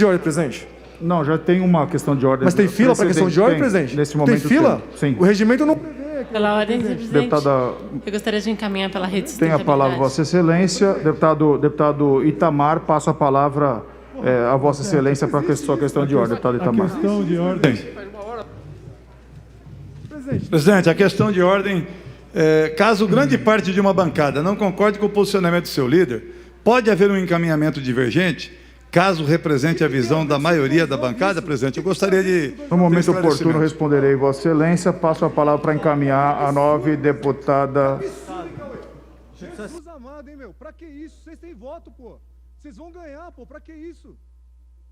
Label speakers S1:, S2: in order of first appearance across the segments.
S1: de ordem, presidente.
S2: Não, já tem uma questão de ordem.
S1: Mas tem fila para questão de ordem,
S2: tem,
S1: presidente?
S2: Nesse momento
S1: tem fila?
S2: Sim.
S1: O regimento não...
S3: Pela ordem, senhor presidente,
S2: Deputada,
S3: eu gostaria de encaminhar pela rede de
S2: tem a palavra Vossa Excelência. Deputado Itamar, passo a palavra a Vossa Excelência para a sua questão de ordem, deputado Itamar.
S4: A questão de ordem. Presidente, a questão de ordem, caso grande parte de uma bancada não concorde com o posicionamento do seu líder, pode haver um encaminhamento divergente, caso represente a visão da maioria da bancada, presidente? Eu gostaria de...
S2: No momento oportuno, responderei, Vossa Excelência. Passo a palavra para encaminhar a 9 deputada...
S1: Jesus amado, hein, meu? Pra que isso? Vocês têm voto, pô. Vocês vão ganhar, pô. Pra que isso?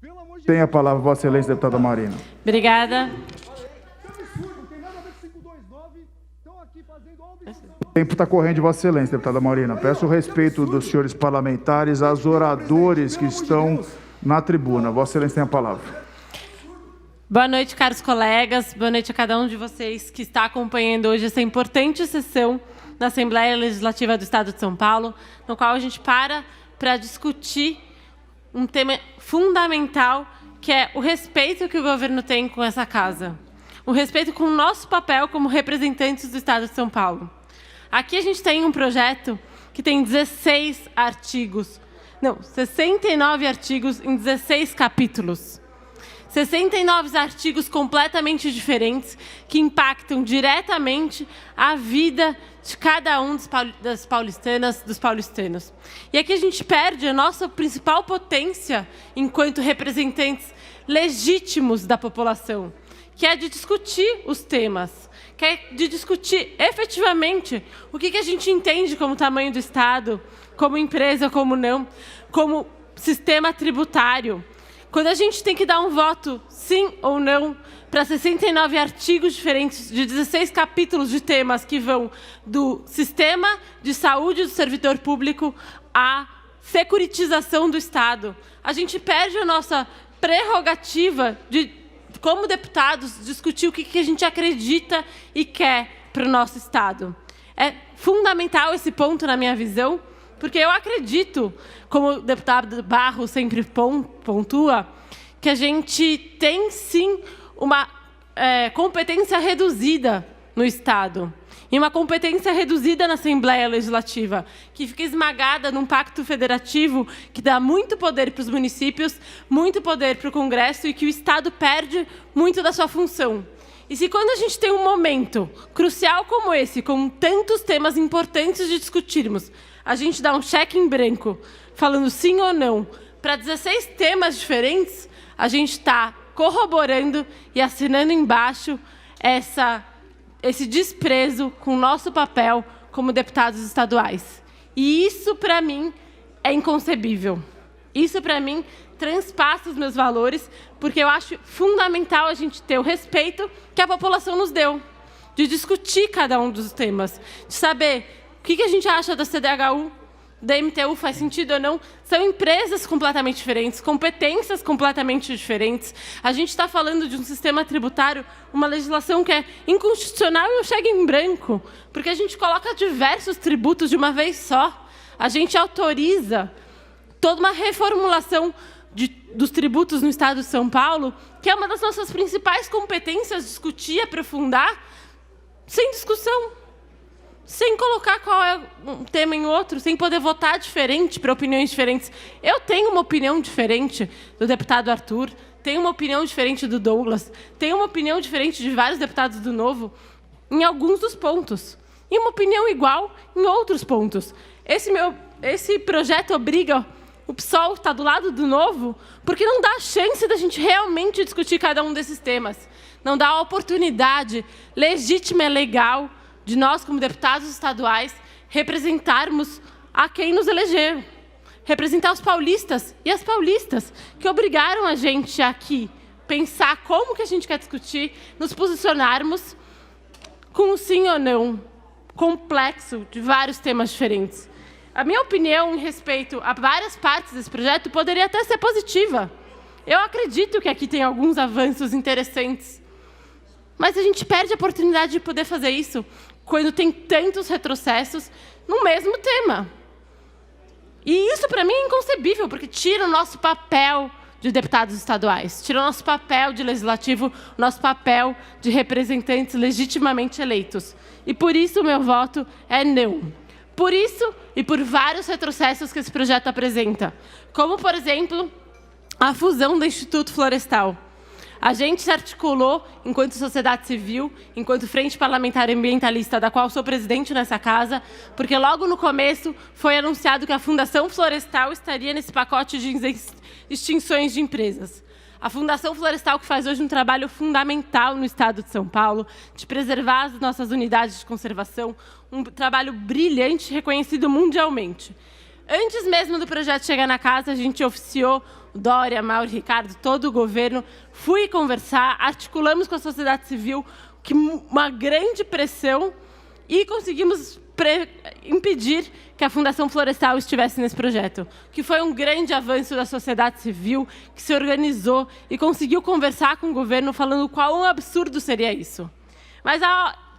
S1: Pelo amor de Deus.
S2: Tem a palavra, Vossa Excelência, deputada Marina.
S3: Obrigada.
S1: Não tem nada a ver com 529. Estão aqui fazendo a obrigação.
S2: O tempo está correndo de Vossa Excelência, deputada Marina. Peço o respeito dos senhores parlamentares aos oradores que estão na tribuna. Vossa Excelência tem a palavra.
S3: Boa noite, caros colegas. Boa noite a cada um de vocês que está acompanhando hoje essa importante sessão da Assembleia Legislativa do Estado de São Paulo, no qual a gente para discutir um tema fundamental, que é o respeito que o governo tem com essa casa. O respeito com o nosso papel como representantes do Estado de São Paulo. Aqui a gente tem um projeto que tem 16 artigos, não, 69 artigos em 16 capítulos. 69 artigos completamente diferentes que impactam diretamente a vida de cada um das paulistanas, dos paulistanos. E aqui a gente perde a nossa principal potência enquanto representantes legítimos da população, que é de discutir os temas, que é de discutir efetivamente o que a gente entende como tamanho do Estado, como empresa, como não, como sistema tributário. Quando a gente tem que dar um voto, sim ou não, para 69 artigos diferentes de 16 capítulos de temas que vão do sistema de saúde do servidor público à securitização do Estado, a gente perde a nossa prerrogativa de, como deputados, discutir o que a gente acredita e quer para o nosso Estado. É fundamental esse ponto na minha visão, porque eu acredito, como o deputado Barros sempre pontua, que a gente tem, sim, uma competência reduzida no Estado. E uma competência reduzida na Assembleia Legislativa, que fica esmagada num pacto federativo que dá muito poder para os municípios, muito poder para o Congresso e que o Estado perde muito da sua função. E se quando a gente tem um momento crucial como esse, com tantos temas importantes de discutirmos, a gente dá um cheque em branco, falando sim ou não, para 16 temas diferentes, a gente está corroborando e assinando embaixo esse desprezo com o nosso papel como deputados estaduais. E isso, para mim, é inconcebível. Isso, para mim, transpassa os meus valores, porque eu acho fundamental a gente ter o respeito que a população nos deu, de discutir cada um dos temas, de saber o que a gente acha da CDHU, da MTU, faz sentido ou não. São empresas completamente diferentes, competências completamente diferentes. A gente está falando de um sistema tributário, uma legislação que é inconstitucional e um cheque em branco, porque a gente coloca diversos tributos de uma vez só. A gente autoriza toda uma reformulação dos tributos no Estado de São Paulo, que é uma das nossas principais competências, discutir e aprofundar, sem discussão. Sem colocar qual é um tema em outro, sem poder votar diferente para opiniões diferentes. Eu tenho uma opinião diferente do deputado Arthur, tenho uma opinião diferente do Douglas, tenho uma opinião diferente de vários deputados do Novo em alguns dos pontos, e uma opinião igual em outros pontos. Esse projeto obriga o PSOL estar do lado do Novo, porque não dá a chance da gente realmente discutir cada um desses temas. Não dá a oportunidade legítima e legal de nós, como deputados estaduais, representarmos a quem nos elegeu. Representar os paulistas e as paulistas, que obrigaram a gente aqui pensar como que a gente quer discutir, nos posicionarmos com um sim ou não complexo de vários temas diferentes. A minha opinião em respeito a várias partes desse projeto poderia até ser positiva. Eu acredito que aqui tem alguns avanços interessantes, mas a gente perde a oportunidade de poder fazer isso quando tem tantos retrocessos no mesmo tema. E isso, para mim, é inconcebível, porque tira o nosso papel de deputados estaduais. Tirou nosso papel de legislativo, nosso papel de representantes legitimamente eleitos. E por isso o meu voto é não. Por isso e por vários retrocessos que esse projeto apresenta. Como, por exemplo, a fusão do Instituto Florestal. A gente se articulou, enquanto sociedade civil, enquanto Frente Parlamentar Ambientalista, da qual sou presidente nessa casa, porque logo no começo foi anunciado que a Fundação Florestal estaria nesse pacote de extinções de empresas. A Fundação Florestal, que faz hoje um trabalho fundamental no estado de São Paulo, de preservar as nossas unidades de conservação, um trabalho brilhante, reconhecido mundialmente. Antes mesmo do projeto chegar na casa, a gente oficiou Dória, Mauro, Ricardo, todo o governo, fui conversar, articulamos com a sociedade civil uma grande pressão e conseguimos impedir que a Fundação Florestal estivesse nesse projeto, que foi um grande avanço da sociedade civil, que se organizou e conseguiu conversar com o governo falando qual absurdo seria isso.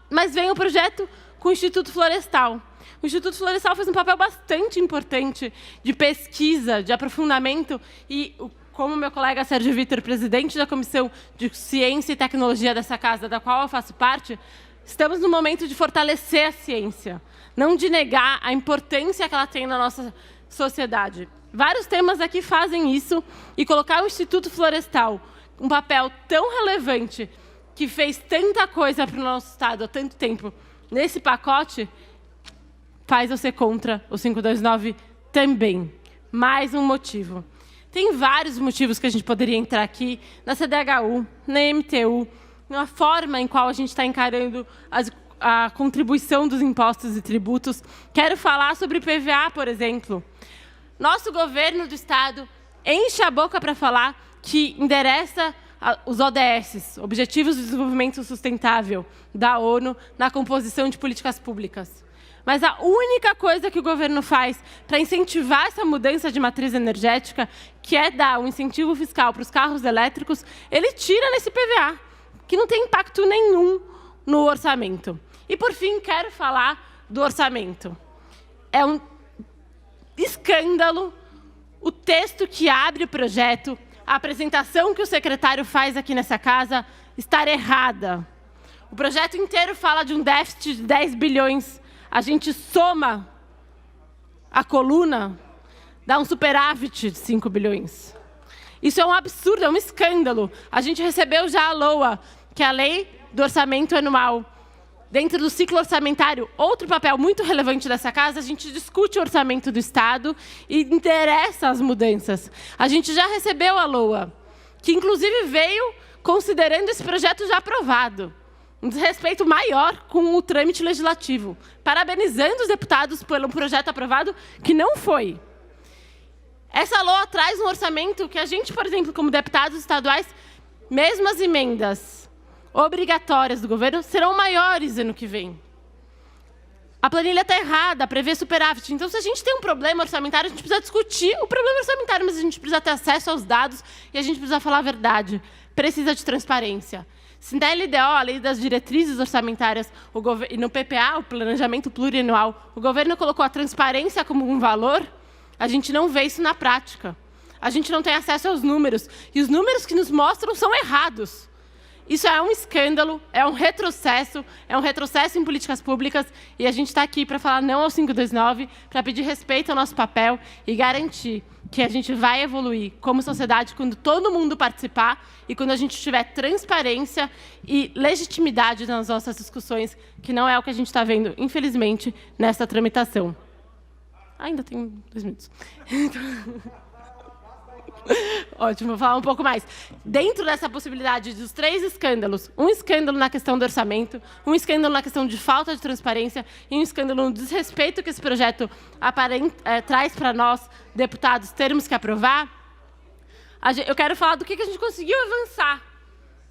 S3: Mas vem o projeto com o Instituto Florestal. O Instituto Florestal fez um papel bastante importante de pesquisa, de aprofundamento e, como meu colega Sérgio Vitor, presidente da Comissão de Ciência e Tecnologia dessa casa, da qual eu faço parte, estamos no momento de fortalecer a ciência, não de negar a importância que ela tem na nossa sociedade. Vários temas aqui fazem isso e colocar o Instituto Florestal, um papel tão relevante, que fez tanta coisa para o nosso estado há tanto tempo, nesse pacote, faz eu ser contra o 529 também. Mais um motivo. Tem vários motivos que a gente poderia entrar aqui, na CDHU, na MTU, na forma em qual a gente está encarando a contribuição dos impostos e tributos. Quero falar sobre o PVA, por exemplo. Nosso governo do estado enche a boca para falar que endereça os ODS, Objetivos de Desenvolvimento Sustentável, da ONU, na composição de políticas públicas. Mas a única coisa que o governo faz para incentivar essa mudança de matriz energética, que é dar um incentivo fiscal para os carros elétricos, ele tira nesse PVA, que não tem impacto nenhum no orçamento. E, por fim, quero falar do orçamento. É um escândalo o texto que abre o projeto, a apresentação que o secretário faz aqui nessa casa, estar errada. O projeto inteiro fala de um déficit de 10 bilhões. A gente soma a coluna, dá um superávit de 5 bilhões. Isso é um absurdo, é um escândalo. A gente recebeu já a LOA, que é a Lei do Orçamento Anual. Dentro do ciclo orçamentário, outro papel muito relevante dessa casa, a gente discute o orçamento do Estado e interessa as mudanças. A gente já recebeu a LOA, que inclusive veio considerando esse projeto já aprovado. Um desrespeito maior com o trâmite legislativo, parabenizando os deputados pelo projeto aprovado, que não foi. Essa LOA traz um orçamento que a gente, por exemplo, como deputados estaduais, mesmo as emendas obrigatórias do governo, serão maiores ano que vem. A planilha está errada, prevê superávit. Então, se a gente tem um problema orçamentário, a gente precisa discutir o problema orçamentário, mas a gente precisa ter acesso aos dados e a gente precisa falar a verdade. Precisa de transparência. Se na LDO, a Lei das Diretrizes Orçamentárias, e no PPA, o Planejamento Plurianual, o governo colocou a transparência como um valor, a gente não vê isso na prática. A gente não tem acesso aos números. E os números que nos mostram são errados. Isso é um escândalo, é um retrocesso em políticas públicas, e a gente está aqui para falar não ao 529, para pedir respeito ao nosso papel e garantir que a gente vai evoluir como sociedade quando todo mundo participar e quando a gente tiver transparência e legitimidade nas nossas discussões, que não é o que a gente está vendo, infelizmente, nessa tramitação. Ainda tem 2 minutos. Ótimo, vou falar um pouco mais. Dentro dessa possibilidade dos 3 escândalos, um escândalo na questão do orçamento, um escândalo na questão de falta de transparência e um escândalo no desrespeito que esse projeto traz para nós, deputados, termos que aprovar, eu quero falar do que a gente conseguiu avançar.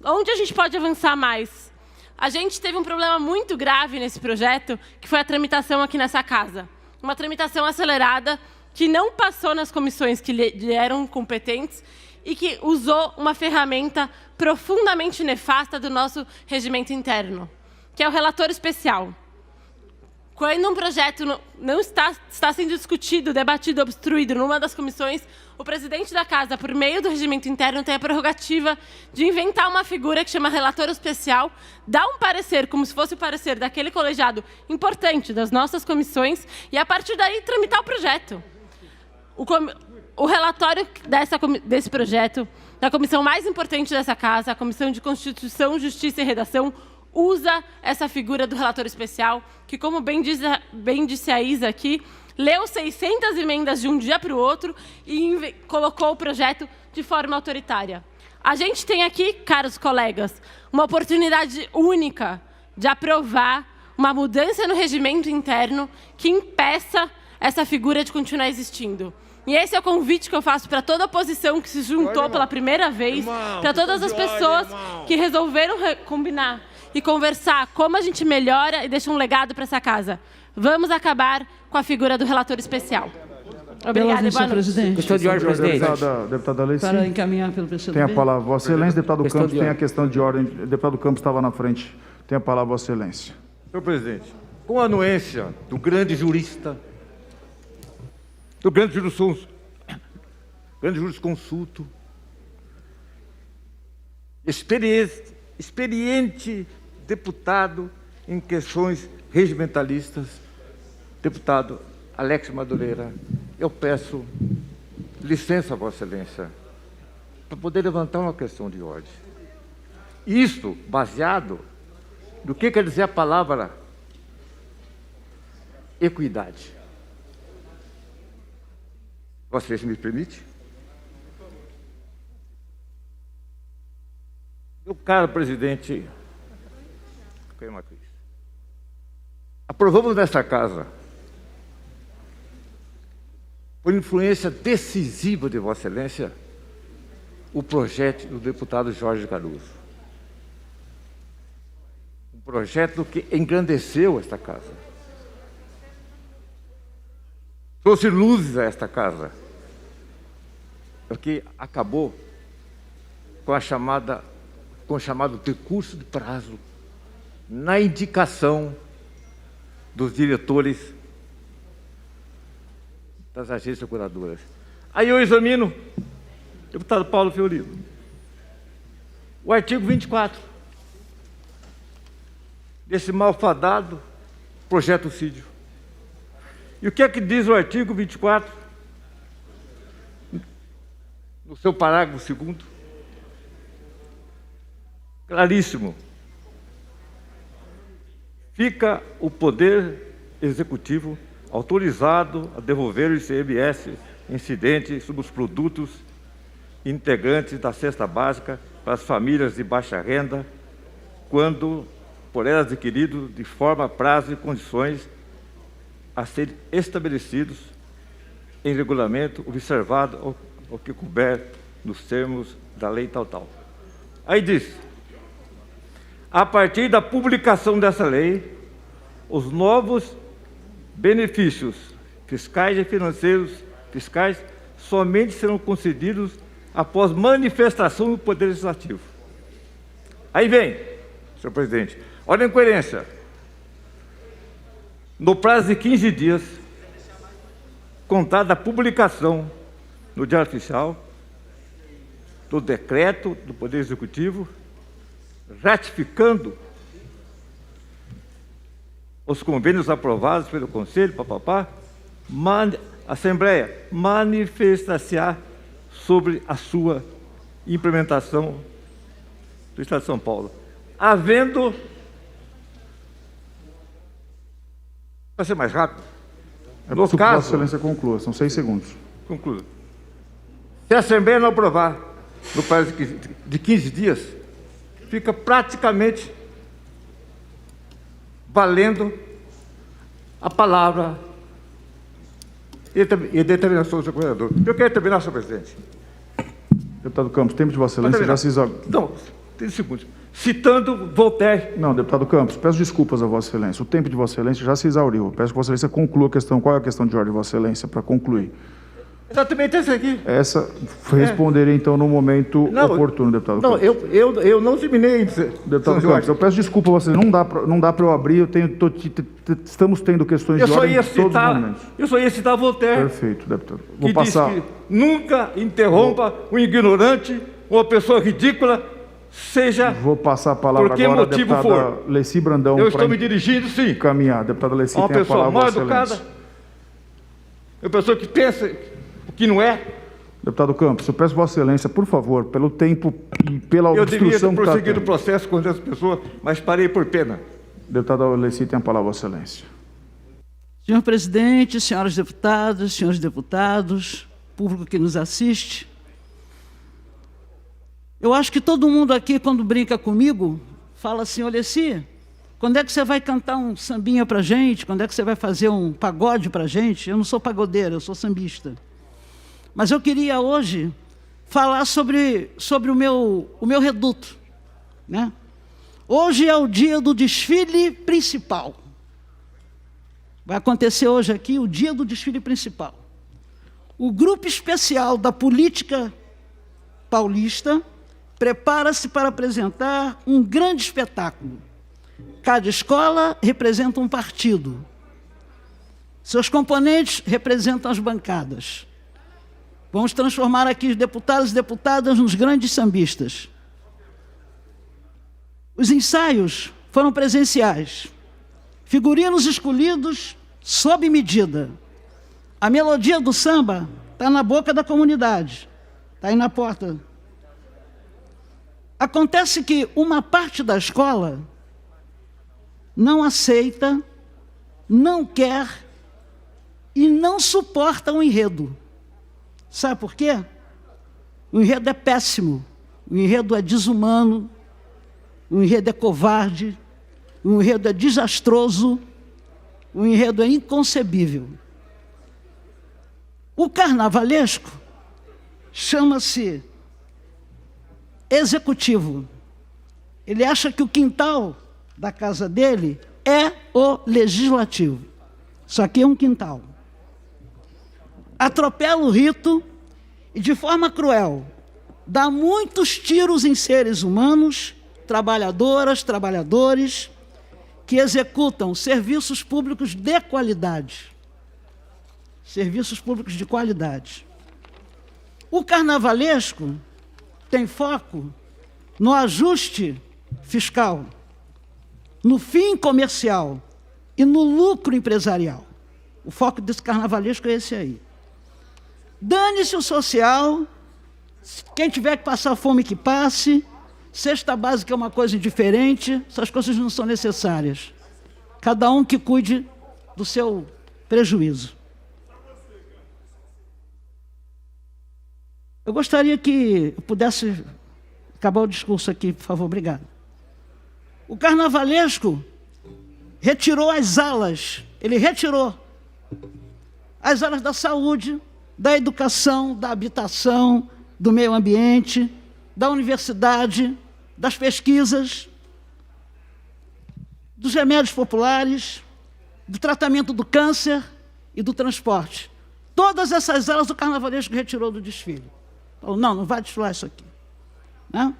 S3: Onde a gente pode avançar mais? A gente teve um problema muito grave nesse projeto, que foi a tramitação aqui nessa casa. Uma tramitação acelerada, que não passou nas comissões que lhe eram competentes e que usou uma ferramenta profundamente nefasta do nosso regimento interno, que é o relator especial. Quando um projeto não está sendo discutido, debatido, obstruído numa das comissões, o presidente da Casa, por meio do regimento interno, tem a prerrogativa de inventar uma figura que chama relator especial, dar um parecer, como se fosse o parecer daquele colegiado importante das nossas comissões, e, a partir daí, tramitar o projeto. O relatório desse projeto, da comissão mais importante dessa Casa, a Comissão de Constituição, Justiça e Redação, usa essa figura do relator especial, que, como bem disse a Isa aqui, leu 600 emendas de um dia para o outro e colocou o projeto de forma autoritária. A gente tem aqui, caros colegas, uma oportunidade única de aprovar uma mudança no regimento interno que impeça essa figura de continuar existindo. E esse é o convite que eu faço para toda a oposição que se juntou pela primeira vez, para todas as pessoas que resolveram combinar e conversar como a gente melhora e deixa um legado para essa casa. Vamos acabar com a figura do relator especial. Obrigada e boa noite.
S5: Presidente.
S6: Questão de ordem, presidente.
S2: Deputada Alessi.
S5: Para encaminhar pelo PCdoB.
S2: Tem a palavra, Vossa Excelência. Deputado
S6: Questão
S2: Campos
S6: de
S2: tem a
S6: ordem.
S2: questão de ordem. Deputado Campos estava na frente. Tem a palavra, Vossa Excelência.
S7: Senhor presidente, com a anuência do grande jurista, do grande jurisconsulto, experiente deputado em questões regimentalistas, deputado Alex Madureira, eu peço licença, Vossa Excelência, para poder levantar uma questão de ordem. Isto baseado no que quer dizer a palavra equidade. Vossa Excelência me permite? Meu caro presidente, aprovamos nesta casa, por influência decisiva de Vossa Excelência, o projeto do deputado Jorge Caruso. Um projeto que engrandeceu esta casa. Trouxe luzes a esta casa, porque acabou com o chamado decurso de prazo na indicação dos diretores das agências seguradoras. Aí eu examino, deputado Paulo Fiorino, o artigo 24 desse malfadado projeto Cídio. E o que é que diz o artigo 24, no seu parágrafo 2º? Claríssimo. Fica o Poder Executivo autorizado a devolver o ICMS incidente sobre os produtos integrantes da cesta básica para as famílias de baixa renda, quando por elas adquiridos de forma, prazo e condições a serem estabelecidos em regulamento, observado o que couber nos termos da lei tal. Aí diz: a partir da publicação dessa lei, os novos benefícios fiscais e financeiros somente serão concedidos após manifestação do Poder Legislativo. Aí vem, senhor presidente, olha a incoerência. No prazo de 15 dias, contada a publicação no Diário Oficial do decreto do Poder Executivo, ratificando os convênios aprovados pelo Conselho, a Assembleia manifestar-se-á sobre a sua implementação do Estado de São Paulo. Havendo, para ser mais rápido, no
S2: Vossa
S7: caso,
S2: Excelência conclua, são 6 segundos.
S7: concluo, se a Assembleia não aprovar no prazo de 15 dias, fica praticamente valendo a palavra e a determinação do seu governador. Eu quero terminar, senhor presidente.
S2: Deputado Campos, tempo de Vossa Excelência já se exauriu.
S7: Não, 30 segundos. Citando Voltaire.
S2: Não, deputado Campos, peço desculpas a Vossa Excelência. O tempo de Vossa Excelência já se exauriu. Peço que Vossa Excelência conclua a questão. Qual é a questão de ordem, Vossa Excelência, para concluir?
S7: Exatamente esse aqui.
S2: Responderei, então, no momento oportuno, deputado
S7: Não,
S2: Campos.
S7: eu não terminei.
S2: Deputado Campos, eu peço desculpa a você, não dá para eu abrir, estamos tendo questões de ordem em todos os momentos.
S7: Eu só ia citar Voltaire.
S2: Perfeito, deputado. Vou
S7: Que
S2: passar.
S7: diz que nunca interrompa um ignorante ou uma pessoa ridícula, seja
S2: Vou passar a palavra
S7: por que
S2: agora à
S7: motivo
S2: deputada
S7: for.
S2: Leci Brandão.
S7: Eu estou me dirigindo, sim,
S2: Caminhar. Deputada Leci,
S7: a uma
S2: tem a
S7: pessoa
S2: palavra,
S7: mal
S2: Vossa
S7: educada,
S2: Excelência.
S7: uma pessoa que pensa o que não é.
S2: Deputado Campos, eu peço Vossa Excelência, por favor, pelo tempo e pela
S7: Eu devia
S2: obstrução
S7: ter
S2: que está
S7: prosseguido o
S2: tendo.
S7: processo contra essa pessoa, mas parei por pena.
S2: Deputada Leci, tem a palavra, Vossa Excelência.
S5: Senhor presidente, senhoras deputadas, senhores deputados, público que nos assiste, eu acho que todo mundo aqui, quando brinca comigo, fala assim: Leci, quando é que você vai cantar um sambinha para a gente? Quando é que você vai fazer um pagode para a gente? Eu não sou pagodeiro, eu sou sambista. Mas eu queria hoje falar sobre o meu reduto, né? Hoje é o dia do desfile principal. Vai acontecer hoje aqui o dia do desfile principal. O grupo especial da política paulista prepara-se para apresentar um grande espetáculo. Cada escola representa um partido. Seus componentes representam as bancadas. Vamos transformar aqui os deputados e deputadas nos grandes sambistas. Os ensaios foram presenciais. Figurinos escolhidos sob medida. A melodia do samba está na boca da comunidade, está aí na porta. Acontece que uma parte da escola não aceita, não quer e não suporta o enredo. Sabe por quê? O enredo é péssimo, o enredo é desumano, o enredo é covarde, o enredo é desastroso, o enredo é inconcebível. O carnavalesco chama-se executivo. Ele acha que o quintal da casa dele é o legislativo. Isso aqui é um quintal. Atropela o rito e, de forma cruel, dá muitos tiros em seres humanos, trabalhadoras, trabalhadores, que executam serviços públicos de qualidade. Serviços públicos de qualidade. O carnavalesco tem foco no ajuste fiscal, no fim comercial e no lucro empresarial. O foco desse carnavalesco é esse aí. Dane-se o social, quem tiver que passar fome que passe, cesta básica é uma coisa indiferente, essas coisas não são necessárias. Cada um que cuide do seu prejuízo. Eu gostaria que eu pudesse acabar o discurso aqui, por favor, obrigado. O carnavalesco retirou as alas, ele retirou as alas da saúde, da educação, da habitação, do meio ambiente, da universidade, das pesquisas, dos remédios populares, do tratamento do câncer e do transporte. Todas essas alas o carnavalesco retirou do desfile. Falou, não vai desfilar isso aqui. Né?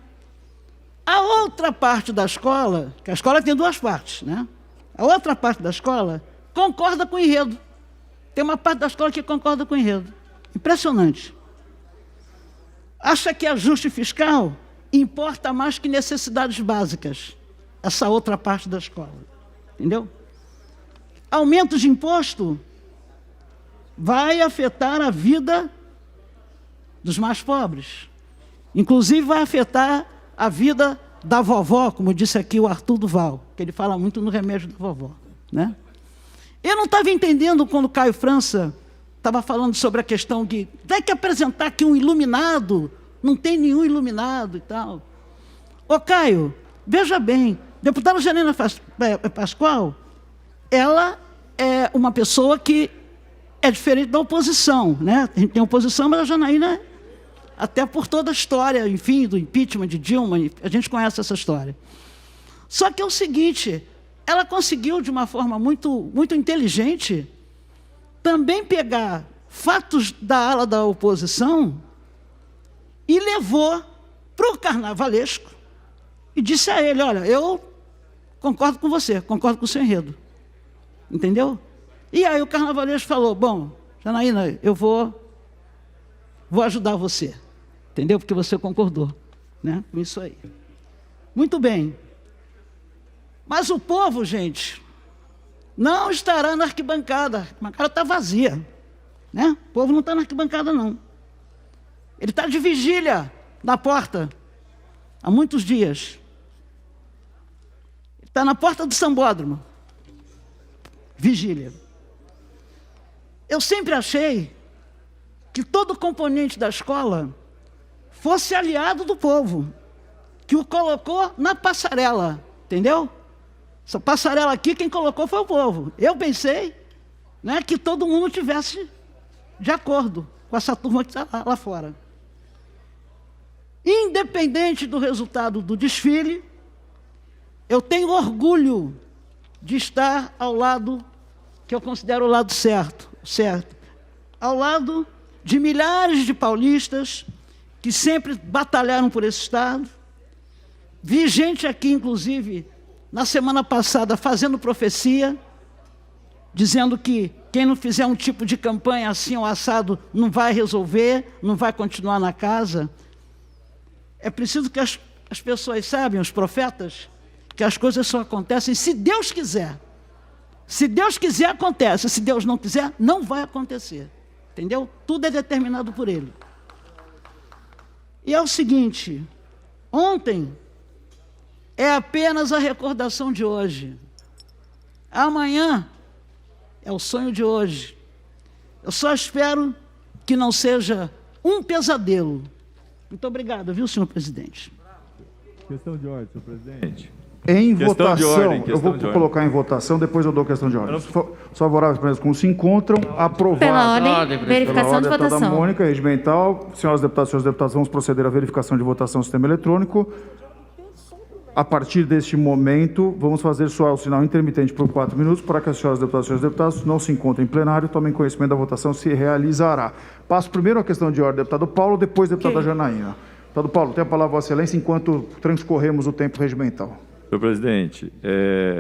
S5: A outra parte da escola, que a escola tem duas partes, né? A outra parte da escola concorda com o enredo. Tem uma parte da escola que concorda com o enredo. Impressionante. Acha que ajuste fiscal importa mais que necessidades básicas. Essa outra parte da escola. Entendeu? Aumento de imposto vai afetar a vida dos mais pobres. Inclusive vai afetar a vida da vovó, como disse aqui o Arthur Duval, que ele fala muito no remédio da vovó. Né? Eu não estava entendendo quando o Caio França estava falando sobre a questão de tem que apresentar aqui um iluminado, não tem nenhum iluminado e tal. Ô Caio, veja bem, deputada Janaína Pascoal, ela é uma pessoa que é diferente da oposição, né? A gente tem oposição, mas a Janaína, até por toda a história, enfim, do impeachment de Dilma, a gente conhece essa história. Só que é o seguinte, ela conseguiu, de uma forma muito inteligente, também pegar fatos da ala da oposição e levou para o carnavalesco e disse a ele, olha, eu concordo com você, concordo com o seu enredo. Entendeu? E aí o carnavalesco falou, bom, Janaína, eu vou ajudar você. Entendeu? Porque você concordou, né, com isso aí. Muito bem. Mas o povo, gente, não estará na arquibancada. A arquibancada está vazia, né? O povo não está na arquibancada, não. Ele está de vigília na porta há muitos dias. Ele está na porta do Sambódromo. Vigília. Eu sempre achei que todo componente da escola fosse aliado do povo, que o colocou na passarela, entendeu? Essa passarela aqui, quem colocou foi o povo. Eu pensei, né, que todo mundo tivesse de acordo com essa turma que está lá fora. Independente do resultado do desfile, eu tenho orgulho de estar ao lado, que eu considero o lado certo, ao lado de milhares de paulistas que sempre batalharam por esse Estado. Vi gente aqui, inclusive, na semana passada, fazendo profecia, dizendo que quem não fizer um tipo de campanha assim ou assado não vai resolver, não vai continuar na casa. É preciso que as pessoas saibam, os profetas, que as coisas só acontecem se Deus quiser. Se Deus quiser, acontece. Se Deus não quiser, não vai acontecer. Entendeu? Tudo é determinado por Ele. E é o seguinte, ontem é apenas a recordação de hoje. Amanhã é o sonho de hoje. Eu só espero que não seja um pesadelo. Muito obrigado, viu, senhor presidente?
S6: Questão de ordem, senhor presidente.
S2: Em
S6: Questão
S2: votação,
S6: de ordem,
S2: eu vou colocar em votação, depois eu dou questão de ordem. Os favoráveis como se encontram, aprovado.
S8: Pela ordem, verificação de
S2: Deputada
S8: votação.
S2: Mônica, regimental. Senhoras deputadas e senhores deputados, vamos proceder à verificação de votação no sistema eletrônico. A partir deste momento, vamos fazer soar o sinal intermitente por 4 minutos para que as senhoras deputadas e senhores deputados não se encontrem em plenário, tomem conhecimento da votação, se realizará. Passo primeiro a questão de ordem, deputado Paulo, depois deputada Janaína. Deputado Paulo, tem a palavra, Vossa Excelência, enquanto transcorremos o tempo regimental.
S6: Senhor presidente,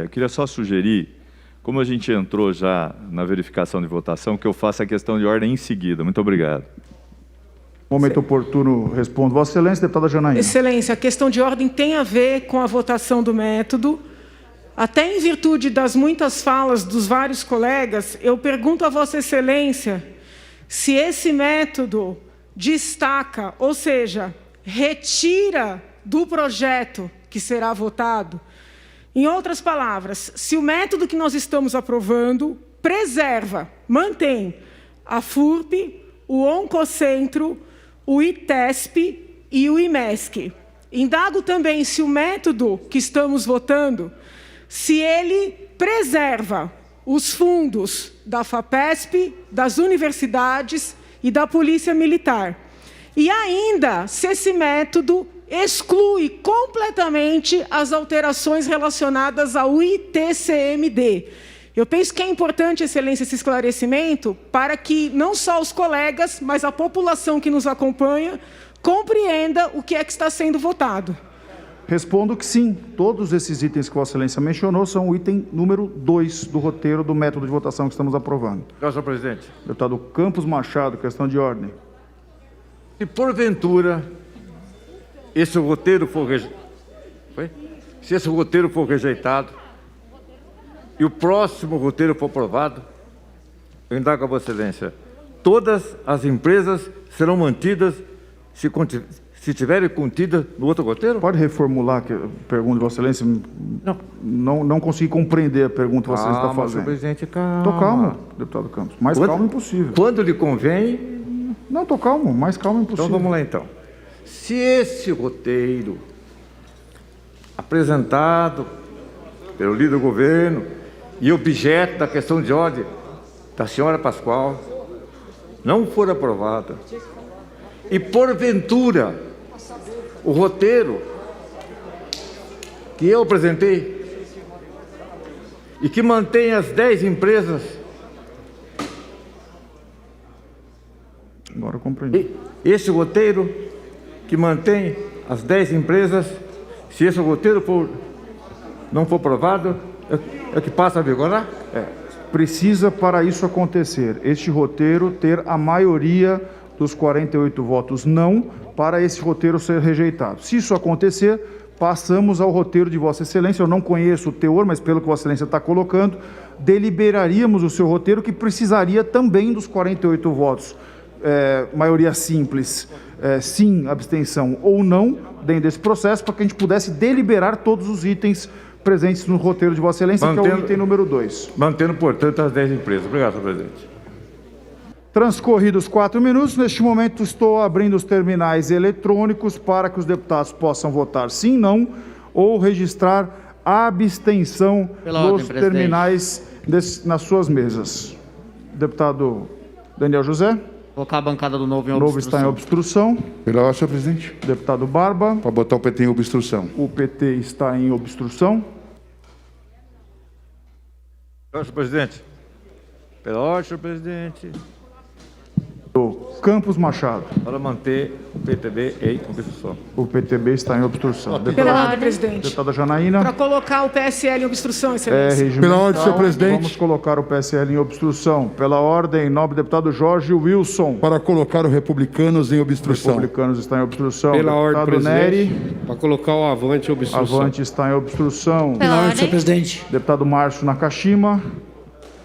S6: eu queria só sugerir, como a gente entrou já na verificação de votação, que eu faça a questão de ordem em seguida. Muito obrigado.
S2: Momento oportuno, respondo. Vossa Excelência, deputada Janaína.
S9: Excelência, a questão de ordem tem a ver com a votação do método. Até em virtude das muitas falas dos vários colegas, eu pergunto a Vossa Excelência se esse método destaca, ou seja, retira do projeto que será votado. Em outras palavras, se o método que nós estamos aprovando preserva, mantém a FURP, o Oncocentro, o ITESP e o IMESC. Indago também se o método que estamos votando, se ele preserva os fundos da FAPESP, das universidades e da Polícia Militar. E ainda, se esse método exclui completamente as alterações relacionadas ao ITCMD. Eu penso que é importante, Excelência, esse esclarecimento para que não só os colegas, mas a população que nos acompanha compreenda o que é que está sendo votado.
S2: Respondo que sim, todos esses itens que Vossa Excelência mencionou são o item número 2 do roteiro do método de votação que estamos aprovando.
S7: Senhor presidente.
S2: Deputado Campos Machado, questão de ordem.
S7: Se porventura esse roteiro for rejeitado e o próximo roteiro for aprovado, eu indago a Vossa Excelência, todas as empresas serão mantidas se estiverem contidas no outro roteiro?
S2: Pode reformular a pergunta de Vossa Excelência? Não consegui compreender a pergunta que Vossa Excelência está fazendo.
S7: Senhor presidente, calma.
S2: Estou calmo, deputado Campos. Mais calmo impossível.
S7: Quando lhe convém...
S2: Não, estou calmo. Mais calmo impossível.
S7: Então, vamos lá, então. Se esse roteiro apresentado pelo líder do governo e objeto da questão de ordem da senhora Pascoal não for aprovado e, porventura, o roteiro que eu apresentei e que mantém as 10 empresas
S2: Agora eu compreendi.
S7: Esse roteiro que mantém as 10 empresas, se esse roteiro não for aprovado, é que passa a vigorar?
S2: Precisa, para isso acontecer, este roteiro ter a maioria dos 48 votos não, para esse roteiro ser rejeitado. Se isso acontecer, passamos ao roteiro de Vossa Excelência. Eu não conheço o teor, mas pelo que Vossa Excelência está colocando, deliberaríamos o seu roteiro, que precisaria também dos 48 votos. Maioria simples, sim, abstenção ou não, dentro desse processo, para que a gente pudesse deliberar todos os itens presentes no roteiro de Vossa Excelência, que é o item número 2.
S7: Mantendo, portanto, as 10 empresas. Obrigado, senhor presidente.
S2: Transcorridos 4 minutos, neste momento estou abrindo os terminais eletrônicos para que os deputados possam votar sim, não, ou registrar a abstenção nos terminais nas suas mesas. Deputado Daniel José.
S10: Colocar a bancada do Novo em obstrução.
S2: Novo está em obstrução.
S11: Pela ordem, senhor presidente.
S2: Deputado Barba.
S11: Para botar o PT em obstrução.
S2: O PT está em obstrução.
S7: Senhor presidente. Pela ordem, senhor presidente.
S2: Campos Machado.
S7: Para manter o PTB em obstrução.
S2: O PTB está em obstrução.
S9: Pela ordem, presidente.
S2: Deputada Janaína.
S9: Para colocar o PSL em obstrução, excelência.
S2: Pela ordem, senhor presidente. Vamos colocar o PSL em obstrução. Pela ordem, nobre deputado Jorge Wilson.
S11: Para colocar o Republicanos em obstrução.
S2: Republicanos está em obstrução.
S12: Pela ordem, presidente.
S2: Nery.
S12: Para colocar o Avante em obstrução.
S2: Avante está em obstrução.
S8: Pela ordem, senhor presidente.
S2: Deputado Márcio Nakashima.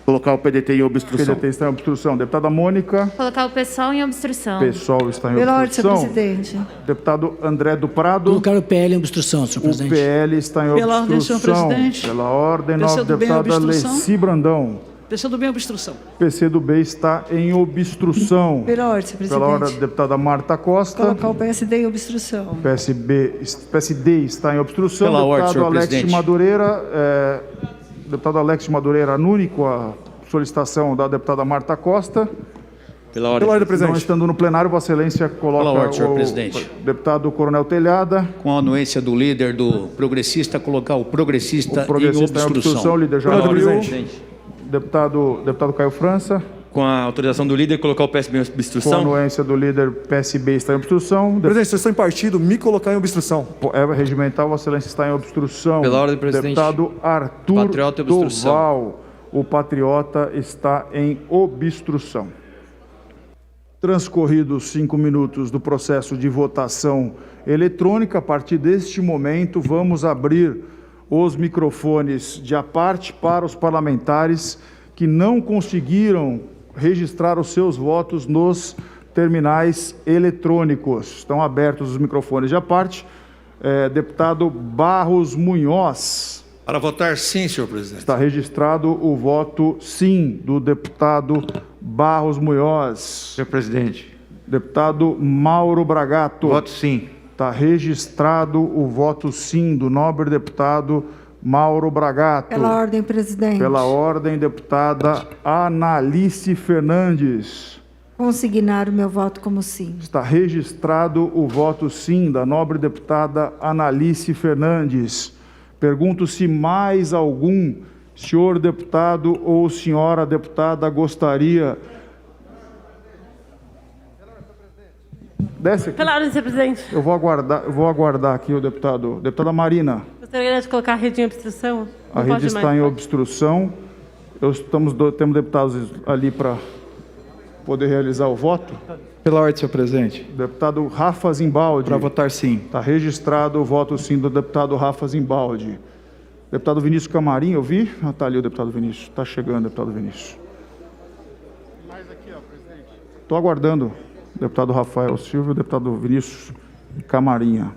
S13: Colocar o PDT em obstrução.
S2: PDT está em obstrução. Deputada Mônica.
S8: Colocar o PSOL em obstrução.
S2: PSOL está em
S14: Pela
S2: obstrução.
S14: ordem, senhor presidente.
S2: Deputado André do Prado.
S10: Colocar o PL em obstrução, senhor presidente.
S2: O PL está em obstrução.
S5: Pela ordem, senhor presidente.
S2: Pela ordem,
S5: PC
S2: nova
S5: do bem,
S2: deputada
S5: obstrução.
S2: Leci Brandão.
S5: PC do bem, obstrução.
S2: PC do B está em obstrução.
S14: Pela ordem, senhor presidente.
S2: Pela ordem, deputada Marta Costa.
S14: Colocar o PSD em obstrução.
S2: PSD está em obstrução.
S10: Pela ordem,
S2: deputado
S10: senhor
S2: Alex
S10: presidente.
S2: Madureira. Deputado Alex Madureira, anúnico a solicitação da deputada Marta Costa.
S10: Pela ordem,
S2: presidente. Não estando no plenário, Vossa Excelência coloca
S10: Pela ordem, senhor presidente.
S2: Deputado Coronel Telhada.
S10: Com a anuência do líder do progressista, colocar o progressista, em obstrução.
S2: Líder já abriu. Deputado Caio França.
S13: Com a autorização do líder, colocar o PSB em obstrução.
S2: Com a anuência do líder, PSB está em obstrução.
S1: Presidente, vocês estão em partido, me colocar em obstrução.
S2: Regimental, Vossa Excelência está em obstrução.
S13: Pela ordem, presidente.
S2: Deputado Arthur
S13: Patriota, obstrução.
S2: Doval. O Patriota está em obstrução. Transcorridos 5 minutos do processo de votação eletrônica, a partir deste momento, vamos abrir os microfones de à parte para os parlamentares que não conseguiram registrar os seus votos nos terminais eletrônicos. Estão abertos os microfones de à parte. Deputado Barros Munhoz.
S4: Para votar sim, senhor presidente.
S2: Está registrado o voto sim do deputado Barros Munhoz.
S7: Senhor presidente.
S2: Deputado Mauro Bragato.
S7: Voto sim.
S2: Está registrado o voto sim do nobre deputado Mauro Bragato.
S14: Pela ordem, presidente.
S2: Pela ordem, deputada Analice Fernandes.
S14: Consignar o meu voto como sim.
S2: Está registrado o voto sim da nobre deputada Analice Fernandes. Pergunto se mais algum senhor deputado ou senhora deputada gostaria... Desce aqui.
S3: Pela ordem, senhor presidente.
S2: Eu vou aguardar aqui o deputado. Deputada Marina.
S3: Gostaria de colocar a rede em obstrução?
S2: A rede está em obstrução. Temos deputados ali para poder realizar o voto. Pela ordem, senhor presidente. Deputado Rafa Zimbaldi. Para votar sim. Está registrado o voto sim do deputado Rafa Zimbaldi. Deputado Vinícius Camarim, eu vi? Está ali o deputado Vinícius. Está chegando, deputado Vinícius. Mais aqui, presidente. Estou aguardando o deputado Rafael Silva e o deputado Vinícius Camarinha.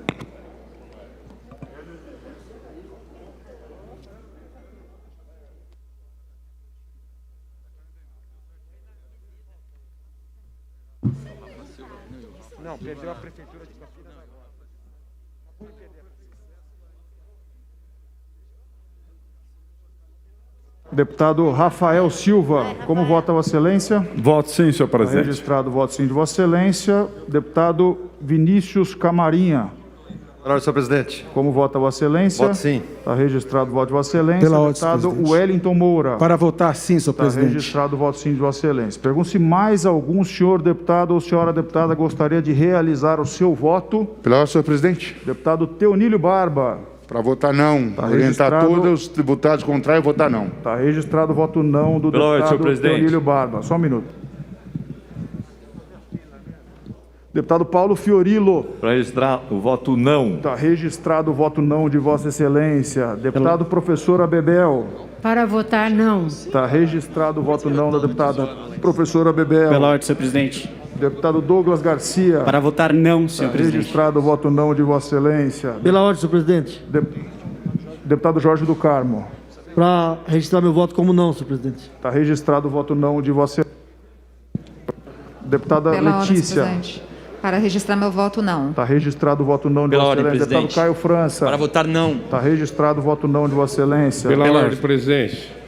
S12: Não, perdeu a prefeitura de Campinas agora.
S2: Deputado Rafael Silva, como vota Vossa Excelência?
S11: Voto sim, senhor presidente.
S2: Registrado o voto sim de Vossa Excelência. Deputado Vinícius Camarinha.
S15: Pela ordem, senhor presidente.
S2: Como vota Vossa Excelência?
S15: Voto sim.
S2: Está registrado o voto de Vossa Excelência.
S16: Pela ordem,
S2: Deputado
S16: senhor presidente.
S2: Wellington Moura.
S16: Para votar sim, senhor
S2: Está
S16: presidente.
S2: registrado o voto sim de Vossa Excelência. Pergunto se mais algum senhor deputado ou senhora deputada gostaria de realizar o seu voto.
S11: Pela ordem, senhor presidente.
S2: Deputado Teonílio Barba.
S11: Para votar não.
S2: Tá
S11: Orientar
S2: registrado.
S11: todos os deputados contrários a votar não.
S2: Está registrado o voto não do
S6: Pela ordem,
S2: deputado
S6: senhor presidente.
S2: Teonílio Barba. Só um minuto. Deputado Paulo Fiorilo.
S6: Para registrar o voto não.
S2: Está registrado o voto não de Vossa Excelência. Deputado professora Bebel.
S8: Para votar não.
S2: Está registrado o voto não da deputada professora Bebel.
S13: Pela ordem, senhor presidente.
S2: Deputado Douglas Garcia.
S13: Para votar não, senhor
S2: Está
S13: presidente.
S2: registrado o voto não de Vossa Excelência.
S16: Pela ordem, senhor presidente.
S2: Deputado Jorge do Carmo.
S16: Para registrar meu voto como não, senhor presidente.
S2: Está registrado o voto não de Vossa Excelência. Deputada
S17: Pela ordem, senhor
S2: Letícia.
S17: presidente. Para registrar meu voto não.
S2: Está registrado o voto não de
S13: Pela
S2: Vossa
S13: ordem,
S2: Excelência. Deputado
S13: presidente.
S2: Caio França.
S13: Para votar não.
S2: Está registrado o voto não de Vossa Excelência.
S12: Pela ordem, presidente.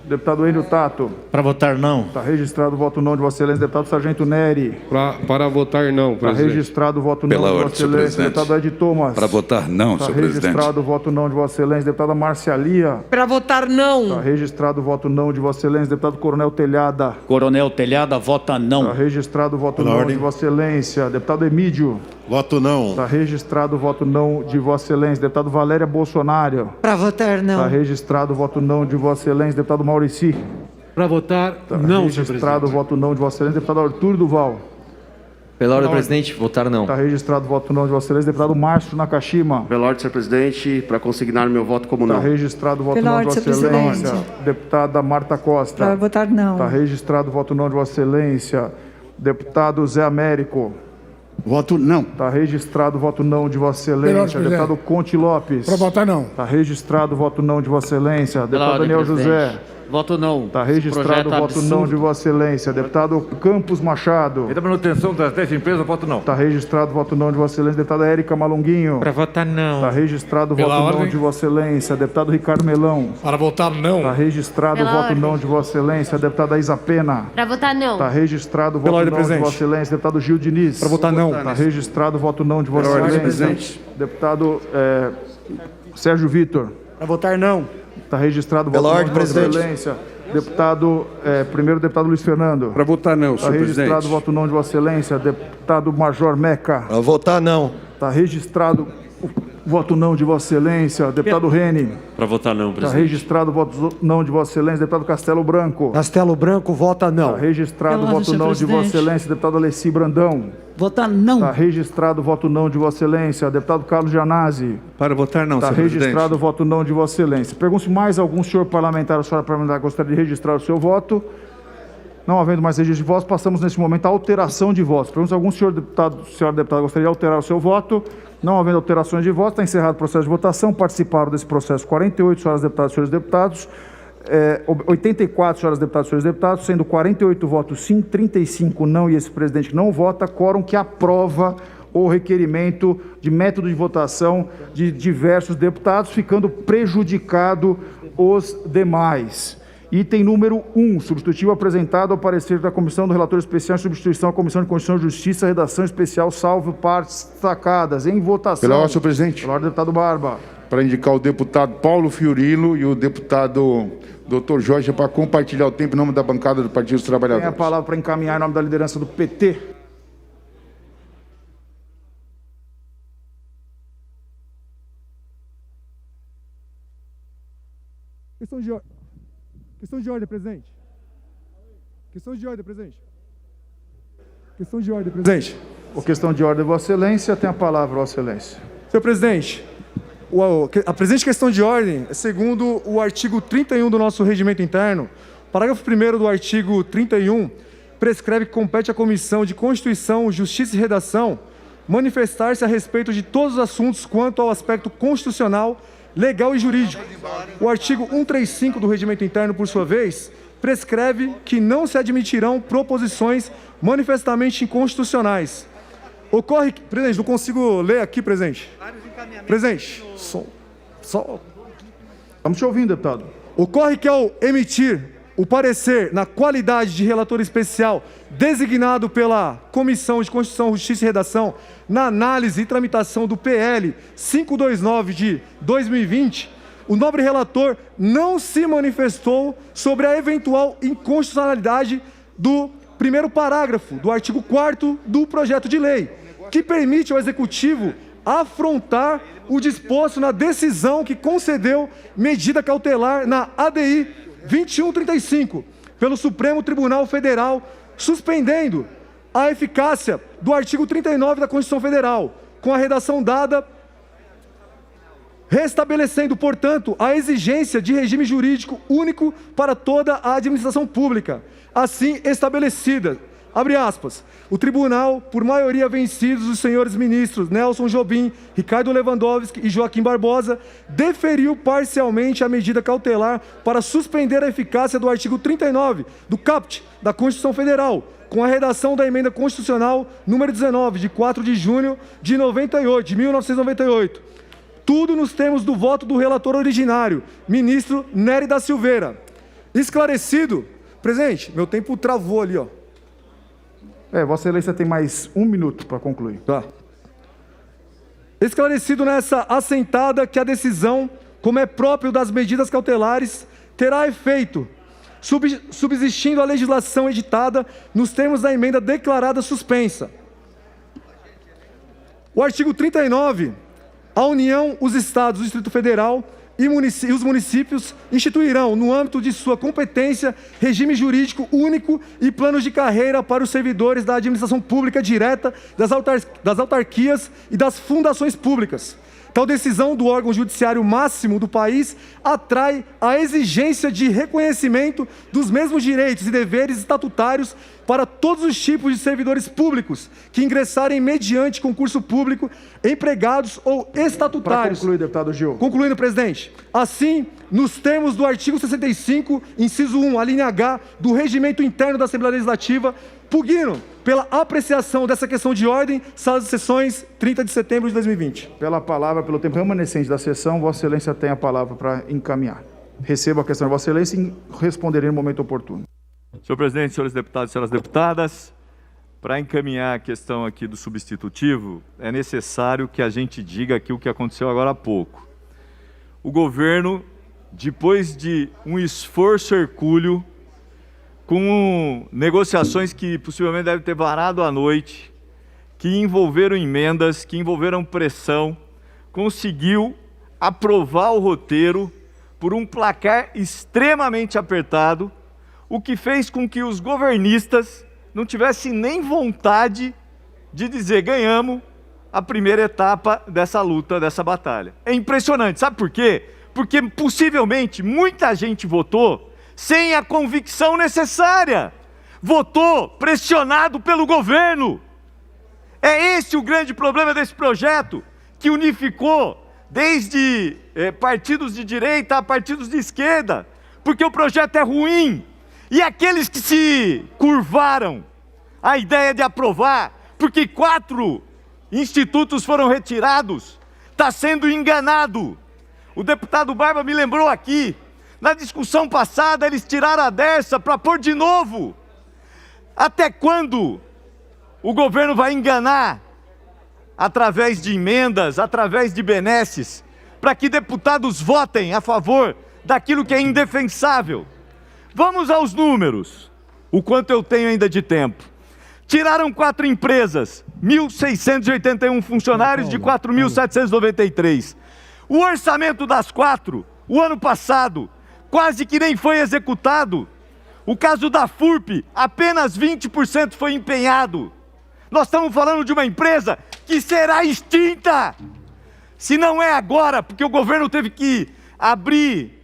S2: Deputado Enio Tato.
S13: Para votar não.
S2: Está registrado o voto não de Vossa Excelência. Deputado Sargento Neri.
S12: Para votar não,
S2: Está
S12: presidente.
S2: registrado o voto não
S18: Pela
S2: de
S18: ordem,
S2: Vossa
S18: senhor
S2: Excelência.
S18: presidente.
S2: Deputado Ed Thomas.
S18: Para votar não,
S2: Está
S18: senhor presidente.
S2: registrado o voto não de Vossa Excelência. Deputada Márcia Lia.
S9: Para votar
S2: Está
S9: não.
S2: registrado o voto não de Vossa Excelência. Deputado Coronel Telhada.
S10: Coronel Telhada, vota
S2: Está
S10: não.
S2: registrado o voto
S11: Pela
S2: não
S11: ordem.
S2: de Vossa Excelência. Deputado Emídio.
S11: Voto não.
S2: Está registrado o voto não de Vossa Excelência. Deputado Valéria Bolsonaro.
S8: Para votar
S2: Está
S8: não.
S2: registrado o voto não de Vossa Excelência. Deputado Maurici.
S16: Para votar
S2: Está
S16: não, senhor
S2: registrado o
S16: presidente.
S2: voto não de Vossa Excelência. Deputado Arthur Duval.
S15: Pela ordem, presidente, votar não.
S2: Está registrado o voto não de Vossa Excelência. Deputado Márcio Nakashima.
S13: Pela ordem, senhor presidente, para consignar meu voto como
S2: Está
S13: não.
S2: registrado o voto
S14: Pela
S2: não de
S14: ordem,
S2: Vossa
S14: senhor
S2: Excelência.
S14: presidente.
S2: Deputada Marta
S14: Para
S2: Costa.
S14: votar não.
S2: Está registrado o voto não de Vossa Excelência. Deputado Zé Américo.
S11: Voto não.
S2: Está registrado o voto não de Vossa
S16: ordem,
S2: Excelência.
S16: presidente.
S2: Deputado Conte Lopes.
S16: Para votar não.
S2: Está registrado o voto não de Vossa Excelência.
S10: Pela
S2: Deputado
S10: ordem,
S2: Daniel
S10: presidente.
S2: José.
S10: Voto não.
S2: Está registrado o voto não de Vossa Excelência. Deputado Campos Machado.
S7: E da manutenção das 10 empresas, voto não.
S2: Está registrado o voto não de Vossa Excelência. Deputada Érica Malunguinho.
S8: Para votar não.
S2: Está registrado o
S16: Pela
S2: voto não
S16: ordem.
S2: de Vossa Excelência. Deputado Ricardo Melão.
S16: Para votar não.
S2: Está registrado
S3: Pela
S2: o voto
S3: ordem.
S2: não de Vossa Excelência. Deputada Isa Pena.
S3: Para votar não.
S2: Está registrado o voto
S16: Pela ordem,
S2: não de
S16: presidente.
S2: Vossa Excelência. Deputado Gil Diniz.
S16: Para votar não.
S2: Está registrado o voto não de Vossa
S11: Pela ordem,
S2: Excelência. Deputado Sérgio Vitor.
S16: Para votar não.
S2: Está registrado o
S15: Pela
S2: voto não
S15: ordem,
S2: de Vossa
S15: presidente.
S2: Excelência. Deputado, primeiro deputado Luiz Fernando.
S11: Para votar não,
S2: Está
S11: senhor
S2: registrado o
S11: presidente.
S2: voto não de Vossa Excelência. Deputado Major Meca.
S15: Para votar não.
S2: Está registrado o voto não de Vossa Excelência. Deputado Rene.
S13: Para votar não,
S2: Está registrado o voto não de Vossa Excelência. Deputado Castelo Branco.
S16: Castelo Branco, vota não.
S2: Está registrado o
S5: Pela ordem,
S2: voto
S5: senhor
S2: não de Vossa
S5: presidente.
S2: Excelência. Deputado Alessi Brandão.
S5: Votar não.
S2: Está registrado o voto não de Vossa Excelência. Deputado Carlos Gianazzi.
S11: Para votar não,
S2: Está
S11: senhor presidente.
S2: registrado o voto não de Vossa Excelência. Pergunto se mais algum senhor parlamentar ou senhora parlamentar gostaria de registrar o seu voto. Não havendo mais registro de votos, passamos neste momento à alteração de votos. Pergunto se algum senhor deputado, senhora deputada gostaria de alterar o seu voto. Não havendo alterações de voto, está encerrado o processo de votação. Participaram desse processo 48 senhoras deputadas e senhores deputados. 84 senhoras deputadas e senhores deputados, sendo 48 votos sim, 35 não e esse presidente não vota, quórum que aprova o requerimento de método de votação de diversos deputados, ficando prejudicado os demais. Item número 1, substitutivo apresentado ao parecer da Comissão do Relator Especial em substituição à Comissão de Constituição e Justiça, redação especial, salvo partes destacadas. Em votação.
S11: Pela ordem, senhor presidente.
S2: Pela ordem, deputado Barba.
S11: Para indicar o deputado Paulo Fiorilo e o deputado Dr. Jorge para compartilhar o tempo em nome da bancada do Partido dos
S2: Tem a
S11: Trabalhadores.
S2: palavra para encaminhar em nome da liderança do PT.
S1: Questão de ordem, presidente. Questão de ordem, presidente. Questão de ordem, presidente.
S2: Por questão de ordem, Vossa Excelência, tem a palavra, Vossa Excelência.
S1: Senhor presidente, a presente questão de ordem é segundo o artigo 31 do nosso regimento interno. Parágrafo 1º do artigo 31 prescreve que compete à Comissão de Constituição, Justiça e Redação manifestar-se a respeito de todos os assuntos quanto ao aspecto constitucional, legal e jurídico. O artigo 135 do regimento interno, por sua vez, prescreve que não se admitirão proposições manifestamente inconstitucionais. Ocorre que... Presidente, não consigo ler aqui, presidente. Presidente, só...
S2: Estamos te ouvindo, deputado.
S1: Ocorre que ao emitir o parecer na qualidade de relator especial designado pela Comissão de Constituição, Justiça e Redação na análise e tramitação do PL 529 de 2020, o nobre relator não se manifestou sobre a eventual inconstitucionalidade do primeiro parágrafo do artigo 4º do projeto de lei, que permite ao Executivo afrontar o disposto na decisão que concedeu medida cautelar na ADI 2135, pelo Supremo Tribunal Federal, suspendendo a eficácia do artigo 39 da Constituição Federal, com a redação dada, restabelecendo, portanto, a exigência de regime jurídico único para toda a administração pública, assim estabelecida. Abre aspas. O tribunal, por maioria vencidos, os senhores ministros Nelson Jobim, Ricardo Lewandowski e Joaquim Barbosa, deferiu parcialmente a medida cautelar para suspender a eficácia do artigo 39 do caput da Constituição Federal, com a redação da emenda constitucional número 19, de 4 de junho de 1998. Tudo nos termos do voto do relator originário, ministro Nery da Silveira. Esclarecido. Presidente, meu tempo travou ali, ó.
S2: Vossa Excelência tem mais 1 minuto para concluir.
S1: Tá. Esclarecido nessa assentada que a decisão, como é próprio das medidas cautelares, terá efeito, subsistindo a legislação editada nos termos da emenda declarada suspensa. O artigo 39, a União, os Estados, o Distrito Federal e os municípios instituirão, no âmbito de sua competência, regime jurídico único e planos de carreira para os servidores da administração pública direta, das autarquias e das fundações públicas. Tal decisão do órgão judiciário máximo do país atrai a exigência de reconhecimento dos mesmos direitos e deveres estatutários para todos os tipos de servidores públicos que ingressarem mediante concurso público, empregados ou estatutários.
S2: Para concluir, deputado Gil.
S1: Concluindo, presidente. Assim, nos termos do artigo 65, inciso 1, a linha H, do Regimento Interno da Assembleia Legislativa, pugno pela apreciação dessa questão de ordem, sala de sessões, 30 de setembro de 2020.
S2: Pela palavra, pelo tempo remanescente da sessão, Vossa Excelência tem a palavra para encaminhar. Recebo a questão de Vossa Excelência e responderei no momento oportuno.
S6: Senhor presidente, senhores deputados e senhoras deputadas, para encaminhar a questão aqui do substitutivo, é necessário que a gente diga aqui o que aconteceu agora há pouco. O governo, depois de um esforço hercúleo, com negociações que possivelmente devem ter varado à noite, que envolveram emendas, que envolveram pressão, conseguiu aprovar o roteiro por um placar extremamente apertado, o que fez com que os governistas não tivessem nem vontade de dizer ganhamos a primeira etapa dessa luta, dessa batalha. É impressionante, sabe por quê? Porque possivelmente muita gente votou sem a convicção necessária, votou pressionado pelo governo. É esse o grande problema desse projeto, que unificou desde partidos de direita a partidos de esquerda, porque o projeto é ruim. E aqueles que se curvaram à ideia de aprovar, porque 4 institutos foram retirados, está sendo enganado. O deputado Barba me lembrou aqui, na discussão passada eles tiraram a Dersa para pôr de novo. Até quando o governo vai enganar através de emendas, através de benesses, para que deputados votem a favor daquilo que é indefensável? Vamos aos números, o quanto eu tenho ainda de tempo. Tiraram 4 empresas, 1.681 funcionários de 4.793. O orçamento das 4, o ano passado, quase que nem foi executado. O caso da FURP, apenas 20% foi empenhado. Nós estamos falando de uma empresa que será extinta, se não é agora, porque o governo teve que abrir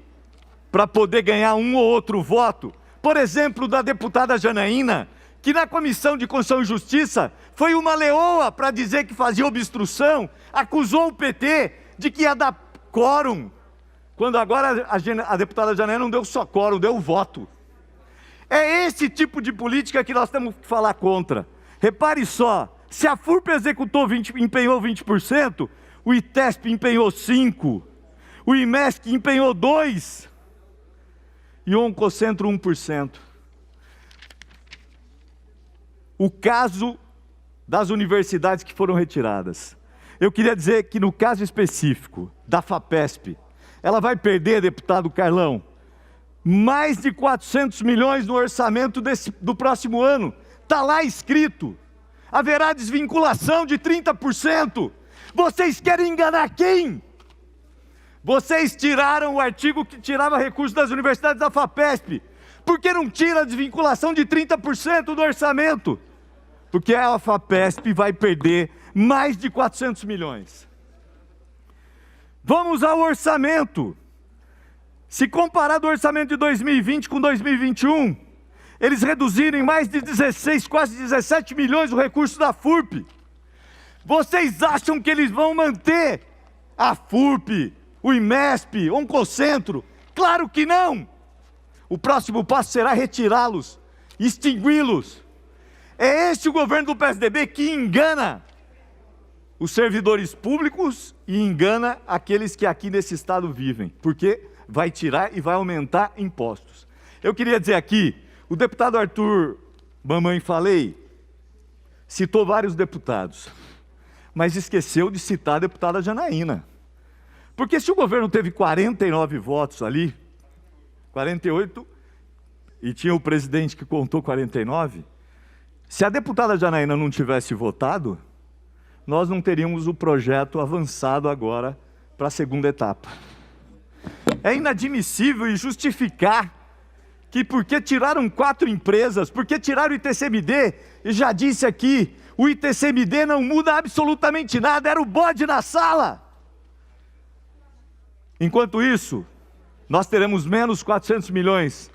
S6: para poder ganhar um ou outro voto. Por exemplo, da deputada Janaína, que na Comissão de Constituição e Justiça foi uma leoa para dizer que fazia obstrução, acusou o PT de que ia dar quórum, quando agora a deputada Janaína não deu só quórum, deu voto. É esse tipo de política que nós temos que falar contra. Repare só, se a FURP empenhou 20%, o ITESP empenhou 5%, o IMESC empenhou 2%. e Oncocentro 1%. O caso das universidades que foram retiradas. Eu queria dizer que no caso específico da FAPESP, ela vai perder, deputado Carlão, mais de 400 milhões no orçamento do próximo ano. Está lá escrito. Haverá desvinculação de 30%. Vocês querem enganar quem? Vocês tiraram o artigo que tirava recursos das universidades da FAPESP. Por que não tira a desvinculação de 30% do orçamento? Porque a FAPESP vai perder mais de 400 milhões. Vamos ao orçamento. Se comparar do orçamento de 2020 com 2021, eles reduziram em mais de 16, quase 17 milhões o recurso da FURP. Vocês acham que eles vão manter a FURP, o IMESP, o Oncocentro? Claro que não! O próximo passo será retirá-los, extingui-los. É este o governo do PSDB que engana os servidores públicos e engana aqueles que aqui nesse estado vivem, porque vai tirar e vai aumentar impostos. Eu queria dizer aqui, o deputado Arthur Mamãe Falei citou vários deputados, mas esqueceu de citar a deputada Janaína. Porque se o governo teve 49 votos ali, 48, e tinha o presidente que contou 49, se a deputada Janaína não tivesse votado, nós não teríamos o projeto avançado agora para a segunda etapa. É inadmissível e justificar que porque tiraram 4 empresas, porque tiraram o ITCMD, e já disse aqui, o ITCMD não muda absolutamente nada, era o bode na sala. Enquanto isso, nós teremos menos 400 milhões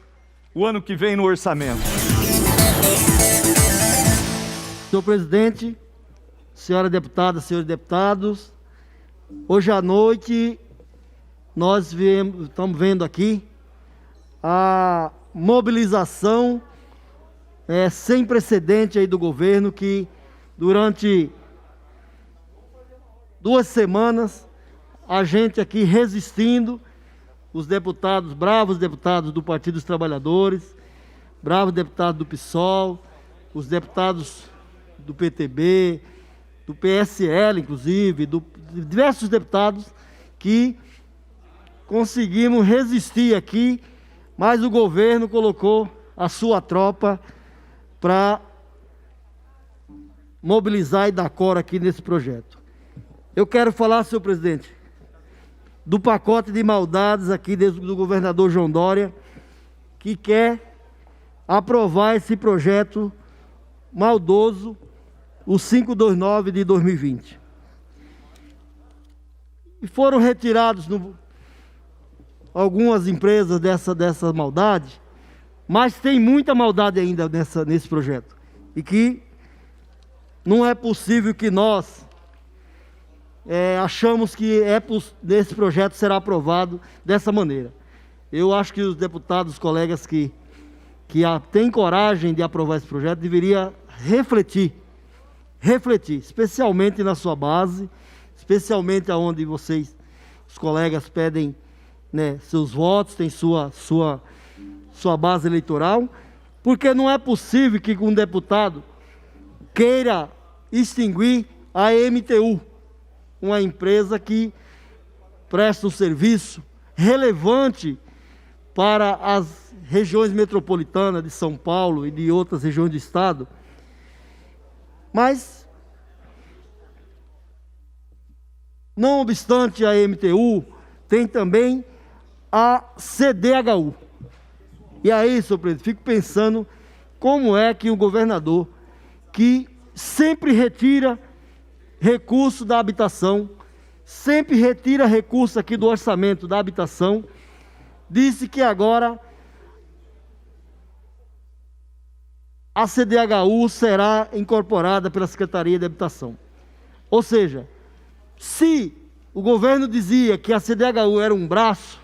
S6: o ano que vem no orçamento.
S18: Senhor presidente, senhora deputada, senhores deputados, hoje à noite nós estamos vendo aqui a mobilização sem precedente aí do governo, que durante 2 semanas a gente aqui resistindo, os deputados, bravos deputados do Partido dos Trabalhadores, bravos deputados do PSOL, os deputados do PTB, do PSL, inclusive, diversos deputados que conseguimos resistir aqui, mas o governo colocou a sua tropa para mobilizar e dar cor aqui nesse projeto. Eu quero falar, senhor presidente, do pacote de maldades aqui do governador João Dória, que quer aprovar esse projeto maldoso, o 529 de 2020. E foram retirados algumas empresas dessa maldade, mas tem muita maldade ainda nesse projeto. E que não é possível que nós achamos que esse projeto será aprovado dessa maneira. Eu acho que os deputados, os colegas que têm coragem de aprovar esse projeto, deveriam refletir, especialmente na sua base, especialmente aonde vocês, os colegas, pedem, né, seus votos, tem sua base eleitoral, porque não é possível que um deputado queira extinguir a MTU, uma empresa que presta um serviço relevante para as regiões metropolitanas de São Paulo e de outras regiões do estado. Mas, não obstante a MTU, tem também a CDHU. E aí, senhor presidente, fico pensando como é que o governador, que sempre retira recurso da habitação, sempre retira recurso aqui do orçamento da habitação, disse que agora a CDHU será incorporada pela Secretaria de Habitação. Ou seja, se o governo dizia que a CDHU era um braço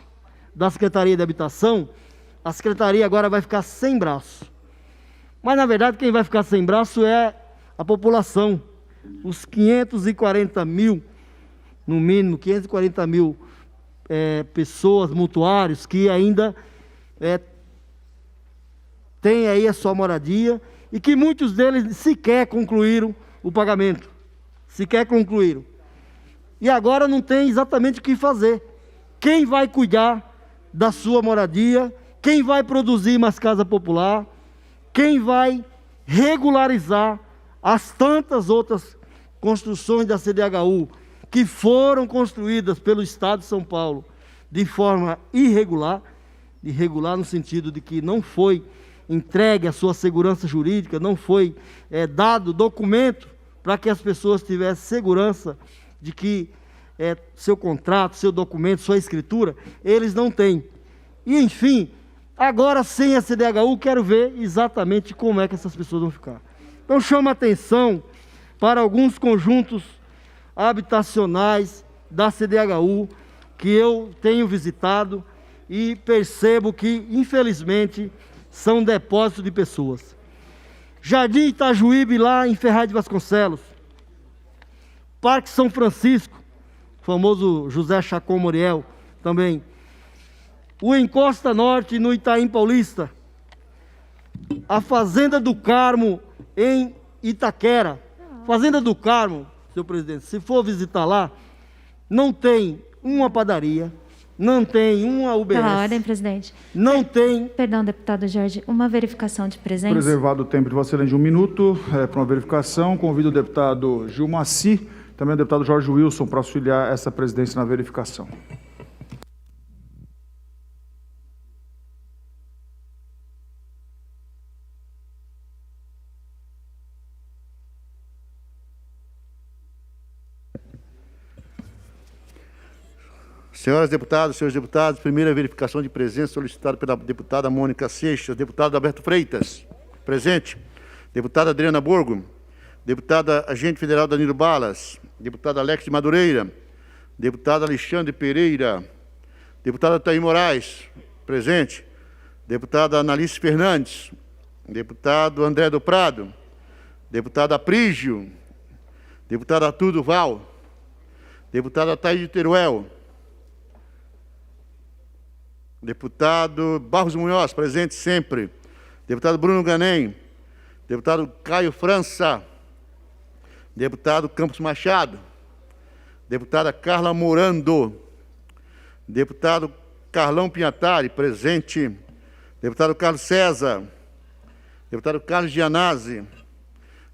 S18: da Secretaria de Habitação, a Secretaria agora vai ficar sem braço. Mas, na verdade, quem vai ficar sem braço é a população. Os 540 mil, no mínimo, 540 mil pessoas, mutuários, que ainda têm aí a sua moradia e que muitos deles sequer concluíram o pagamento. Sequer concluíram. E agora não tem exatamente o que fazer. Quem vai cuidar da sua moradia? Quem vai produzir mais casa popular? Quem vai regularizar as tantas outras construções da CDHU que foram construídas pelo Estado de São Paulo de forma irregular no sentido de que não foi entregue a sua segurança jurídica, não foi dado documento para que as pessoas tivessem segurança de que seu contrato, seu documento, sua escritura, eles não têm. E, enfim, agora sem a CDHU, quero ver exatamente como é que essas pessoas vão ficar. Então, chama atenção para alguns conjuntos habitacionais da CDHU que eu tenho visitado e percebo que, infelizmente, são depósitos de pessoas. Jardim Itajuíbe, lá em Ferraz de Vasconcelos. Parque São Francisco, famoso José Chacon Moriel, também. O Encosta Norte, no Itaim Paulista. A Fazenda do Carmo, em Itaquera. Fazenda do Carmo, senhor presidente, se for visitar lá, não tem uma padaria, não tem uma UBS.
S8: Pela ordem, presidente.
S18: Não tem...
S8: Perdão, deputado Jorge, uma verificação de presença.
S2: Preservado o tempo de Vossa Excelência de 1 minuto para uma verificação. Convido o deputado Gilmaci, também o deputado Jorge Wilson, para auxiliar essa presidência na verificação.
S19: Senhoras deputadas, senhores deputados, primeira verificação de presença solicitada pela deputada Mônica Seixas, deputado Alberto Freitas, presente, deputada Adriana Borgo, deputada agente federal Danilo Balas, deputada Alex de Madureira, deputado Alexandre Pereira, deputada Thaís Moraes, presente, deputada Analice Fernandes, deputado André do Prado, deputado Aprígio, deputado Arthur Duval, deputada Thaís de Teruel, deputado Barros Munhoz, presente sempre, deputado Bruno Ganem, deputado Caio França, deputado Campos Machado, deputada Carla Morando, deputado Carlão Pinhatari, presente, deputado Carlos César, deputado Carlos Gianazzi,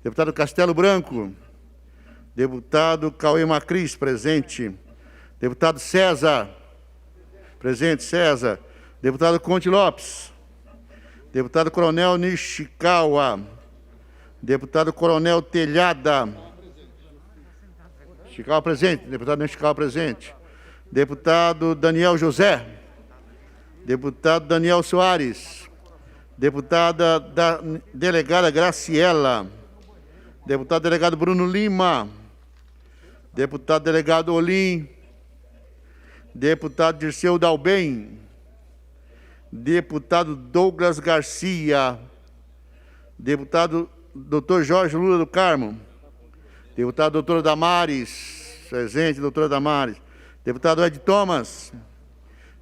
S19: deputado Castelo Branco, deputado Cauê Macris, presente, deputado César, presente, César, deputado Conte Lopes, deputado Coronel Nishikawa, deputado Coronel Telhada, Nishikawa presente, deputado Nishikawa presente, deputado Daniel José, deputado Daniel Soares, deputada delegada Graciela, deputado delegado Bruno Lima, deputado delegado Olim, deputado Dirceu Dalben, deputado Douglas Garcia, deputado Dr. Jorge Lula do Carmo, deputado doutora Damares, presente, doutora Damares, deputado Ed Thomas,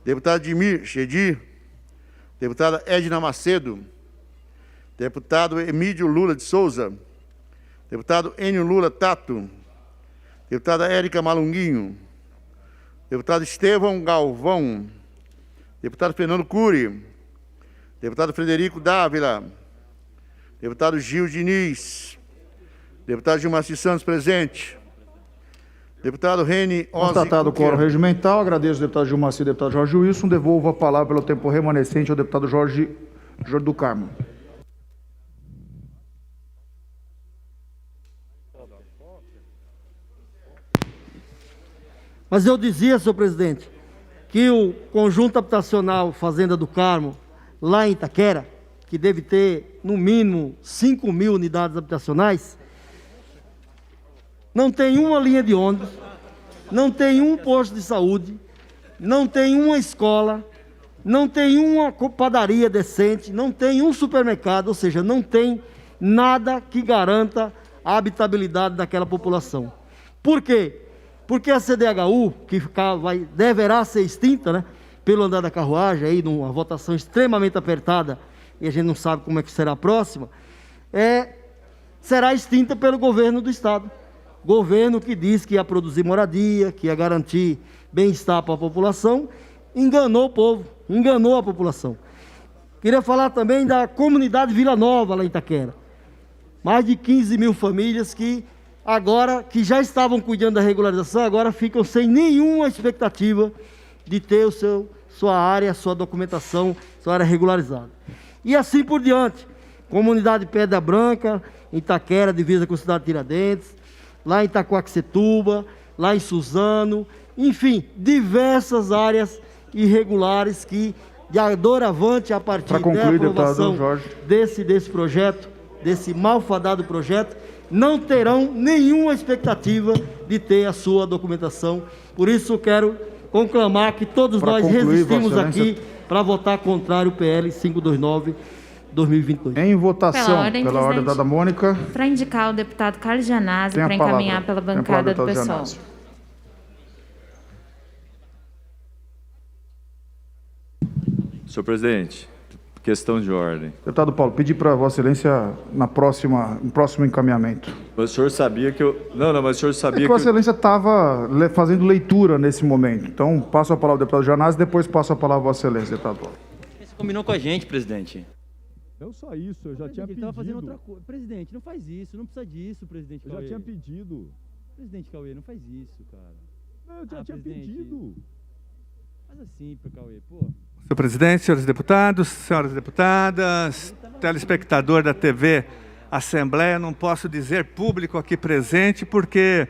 S19: deputado Dimir Chedir, deputada Edna Macedo, deputado Emílio Lula de Souza, deputado Enio Lula Tato, deputada Érica Malunguinho, deputado Estevão Galvão, deputado Fernando Cury, deputado Frederico Dávila, deputado Gil Diniz, deputado Gilmaci Santos presente, deputado Reni Ozzi.
S2: Constatado o quórum regimental, agradeço ao deputado Gilmaci e ao deputado Jorge Wilson, devolvo a palavra pelo tempo remanescente ao deputado Jorge do Carmo.
S18: Mas eu dizia, senhor presidente, que o conjunto habitacional Fazenda do Carmo, lá em Itaquera, que deve ter, no mínimo, 5.000 unidades habitacionais, não tem uma linha de ônibus, não tem um posto de saúde, não tem uma escola, não tem uma padaria decente, não tem um supermercado, ou seja, não tem nada que garanta a habitabilidade daquela população. Por quê? Porque a CDHU, que deverá ser extinta, né, pelo andar da carruagem, aí, numa votação extremamente apertada e a gente não sabe como é que será a próxima, será extinta pelo governo do Estado. Governo que diz que ia produzir moradia, que ia garantir bem-estar para a população, enganou o povo, enganou a população. Queria falar também da comunidade Vila Nova, lá em Itaquera. Mais de 15 mil famílias que agora, que já estavam cuidando da regularização, agora ficam sem nenhuma expectativa de ter sua área, sua documentação, sua área regularizada. E assim por diante. Comunidade Pedra Branca, em Itaquera, divisa com a cidade de Tiradentes, lá em Itacoaxetuba, lá em Suzano, enfim, diversas áreas irregulares que, de doravante, a partir da aprovação desse projeto, desse malfadado projeto, não terão nenhuma expectativa de ter a sua documentação. Por isso, eu quero conclamar que todos nós resistimos aqui para votar contrário o PL 529/2022.
S2: Em votação, pela ordem dada Mônica.
S8: Para indicar o deputado Carlos Gianazzi para encaminhar pela bancada do PSOL.
S6: Senhor presidente, questão de ordem.
S2: Deputado Paulo, pedi para Vossa Excelência no próximo encaminhamento.
S6: Mas o senhor sabia que eu... Não, mas o senhor sabia que...
S2: Vossa Excelência estava fazendo leitura nesse momento. Então, passo a palavra ao deputado Gianazzi, depois passo a palavra a Vossa Excelência, deputado Paulo.
S20: Você combinou com a gente, presidente.
S6: Não só isso, eu já tinha pedido.
S20: Ele estava fazendo outra coisa. Presidente, não faz isso, não precisa disso, presidente Cauê.
S6: Eu já tinha pedido.
S20: Presidente Cauê, não faz isso, cara.
S6: Não, eu já tinha pedido.
S20: Faz assim pro Cauê, pô.
S4: Senhor presidente, senhores deputados, senhoras deputadas, telespectador da TV Assembleia, não posso dizer público aqui presente, porque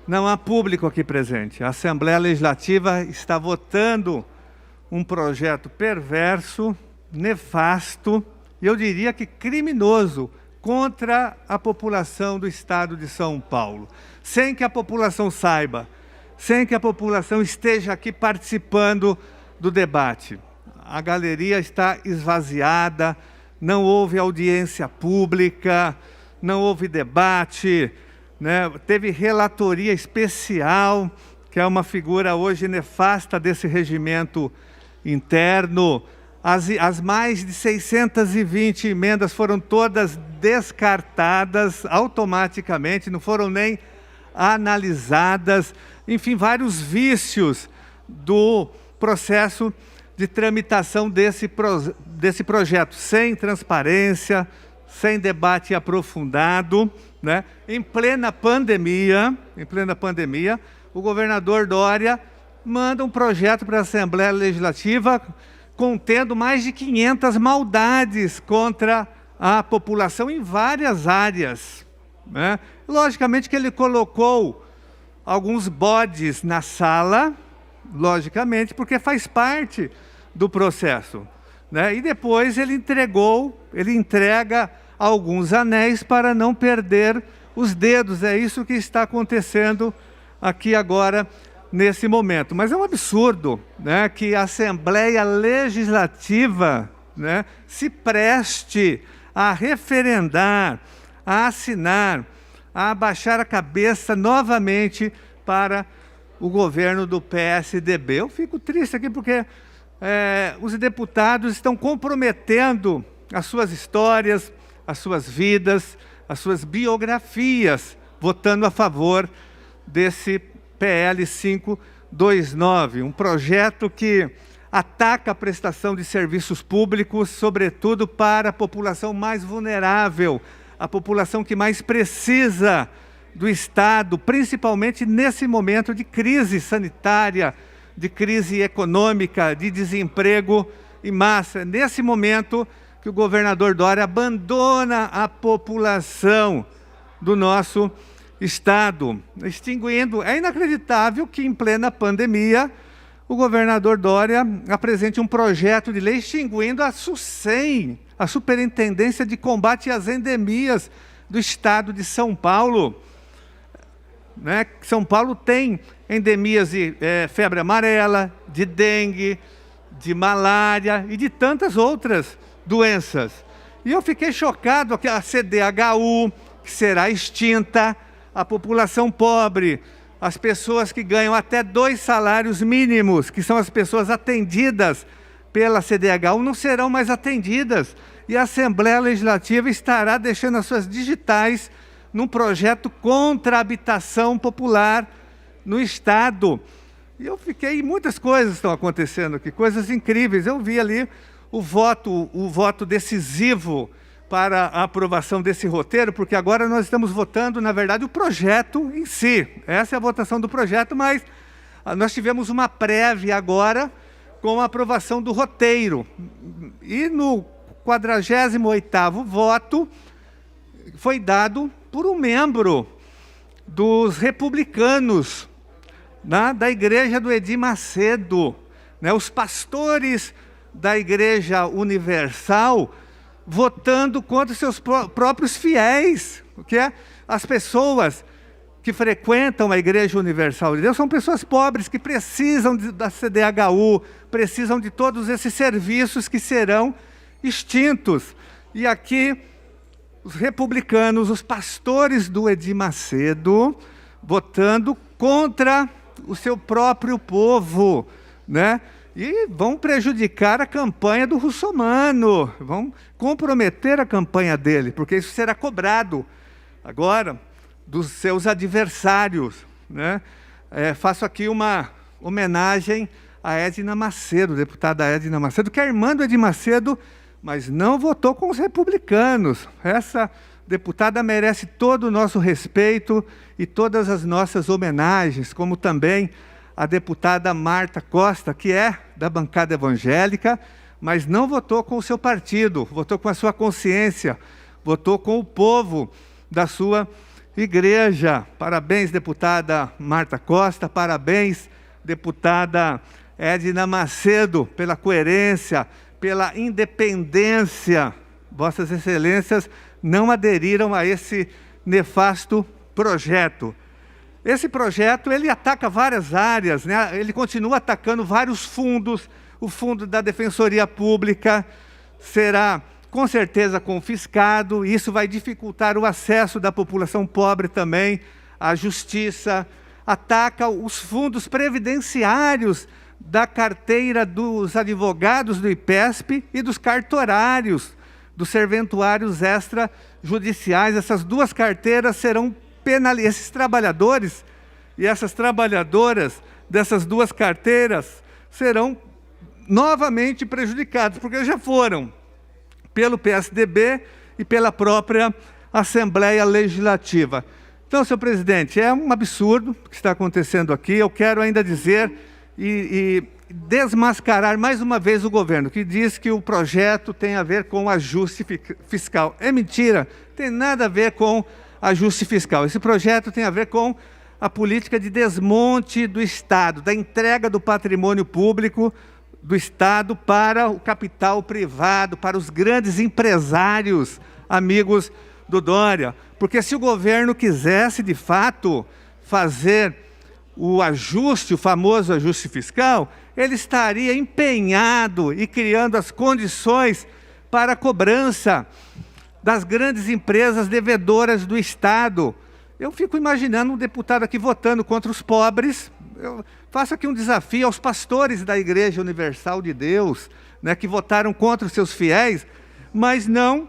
S4: não há público aqui presente. A Assembleia Legislativa está votando um projeto perverso, nefasto, e eu diria que criminoso, contra a população do Estado de São Paulo. Sem que a população saiba, sem que a população esteja aqui participando do debate. A galeria está esvaziada, não houve audiência pública, não houve debate, né? Teve relatoria especial, que é uma figura hoje nefasta desse regimento interno. As mais de 620 emendas foram todas descartadas automaticamente, não foram nem analisadas. Enfim, vários vícios do processo de tramitação desse projeto, sem transparência, sem debate aprofundado, né? Em plena pandemia, o governador Dória manda um projeto para a Assembleia Legislativa contendo mais de 500 maldades contra a população em várias áreas, né? Logicamente que ele colocou alguns bodes na sala, logicamente, porque faz parte do processo, né? E depois ele entrega alguns anéis para não perder os dedos. É isso que está acontecendo aqui agora, nesse momento. Mas é um absurdo, né, que a Assembleia Legislativa, né, se preste a referendar, a assinar, a abaixar a cabeça novamente para o governo do PSDB. Eu fico triste aqui porque os deputados estão comprometendo as suas histórias, as suas vidas, as suas biografias, votando a favor desse PL 529, um projeto que ataca a prestação de serviços públicos, sobretudo para a população mais vulnerável, a população que mais precisa do Estado, principalmente nesse momento de crise sanitária, de crise econômica, de desemprego em massa. Nesse momento que o governador Dória abandona a população do nosso Estado, extinguindo. É inacreditável que, em plena pandemia, o governador Dória apresente um projeto de lei extinguindo a SUSEM, a Superintendência de Combate às Endemias do Estado de São Paulo. Né? São Paulo tem endemias de febre amarela, de dengue, de malária e de tantas outras doenças. E eu fiquei chocado que a CDHU, que será extinta, a população pobre, as pessoas que ganham até 2 salários mínimos, que são as pessoas atendidas
S21: pela CDHU não serão mais atendidas. E a Assembleia Legislativa estará deixando as suas digitais num projeto contra a habitação popular no Estado. E eu fiquei, muitas coisas estão acontecendo aqui, coisas incríveis. Eu vi ali o voto decisivo para a aprovação desse roteiro, porque agora nós estamos votando, na verdade, o projeto em si. Essa é a votação do projeto, mas nós tivemos uma prévia agora com a aprovação do roteiro. E no 48º voto foi dado por um membro dos republicanos, né, da igreja do Edir Macedo, né, os pastores da Igreja Universal votando contra seus próprios fiéis, que é as pessoas que frequentam a Igreja Universal de Deus são pessoas pobres que precisam da CDHU, precisam de todos esses serviços que serão extintos. E aqui os republicanos, os pastores do Edir Macedo, votando contra o seu próprio povo, né? E vão prejudicar a campanha do Russomano, vão comprometer a campanha dele, porque isso será cobrado agora dos seus adversários, né? Faço aqui uma homenagem a Edna Macedo, deputada Edna Macedo, que é irmã do Edir Macedo, mas não votou com os republicanos. Essa deputada merece todo o nosso respeito e todas as nossas homenagens, como também a deputada Marta Costa, que é da bancada evangélica, mas não votou com o seu partido, votou com a sua consciência, votou com o povo da sua igreja. Parabéns, deputada Marta Costa, parabéns, deputada Edna Macedo, pela coerência, pela independência. Vossas Excelências não aderiram a esse nefasto projeto. Esse projeto, ele ataca várias áreas, né? Ele continua atacando vários fundos. O fundo da Defensoria Pública será, com certeza, confiscado. Isso vai dificultar o acesso da população pobre também à justiça. Ataca os fundos previdenciários da carteira dos advogados do IPESP e dos cartorários, dos serventuários extrajudiciais. Essas duas carteiras serão penalizadas. Esses trabalhadores e essas trabalhadoras dessas duas carteiras serão novamente prejudicados, porque já foram pelo PSDB e pela própria Assembleia Legislativa. Então, senhor presidente, é um absurdo o que está acontecendo aqui. Eu quero ainda dizer e desmascarar mais uma vez o governo, que diz que o projeto tem a ver com ajuste fiscal. É mentira, tem nada a ver com ajuste fiscal. Esse projeto tem a ver com a política de desmonte do Estado, da entrega do patrimônio público do Estado para o capital privado, para os grandes empresários, amigos do Dória. Porque se o governo quisesse, de fato, fazer o ajuste, o famoso ajuste fiscal, ele estaria empenhado e criando as condições para a cobrança das grandes empresas devedoras do Estado. Eu fico imaginando um deputado aqui votando contra os pobres. Eu faço aqui um desafio aos pastores da Igreja Universal de Deus, né, que votaram contra os seus fiéis, mas não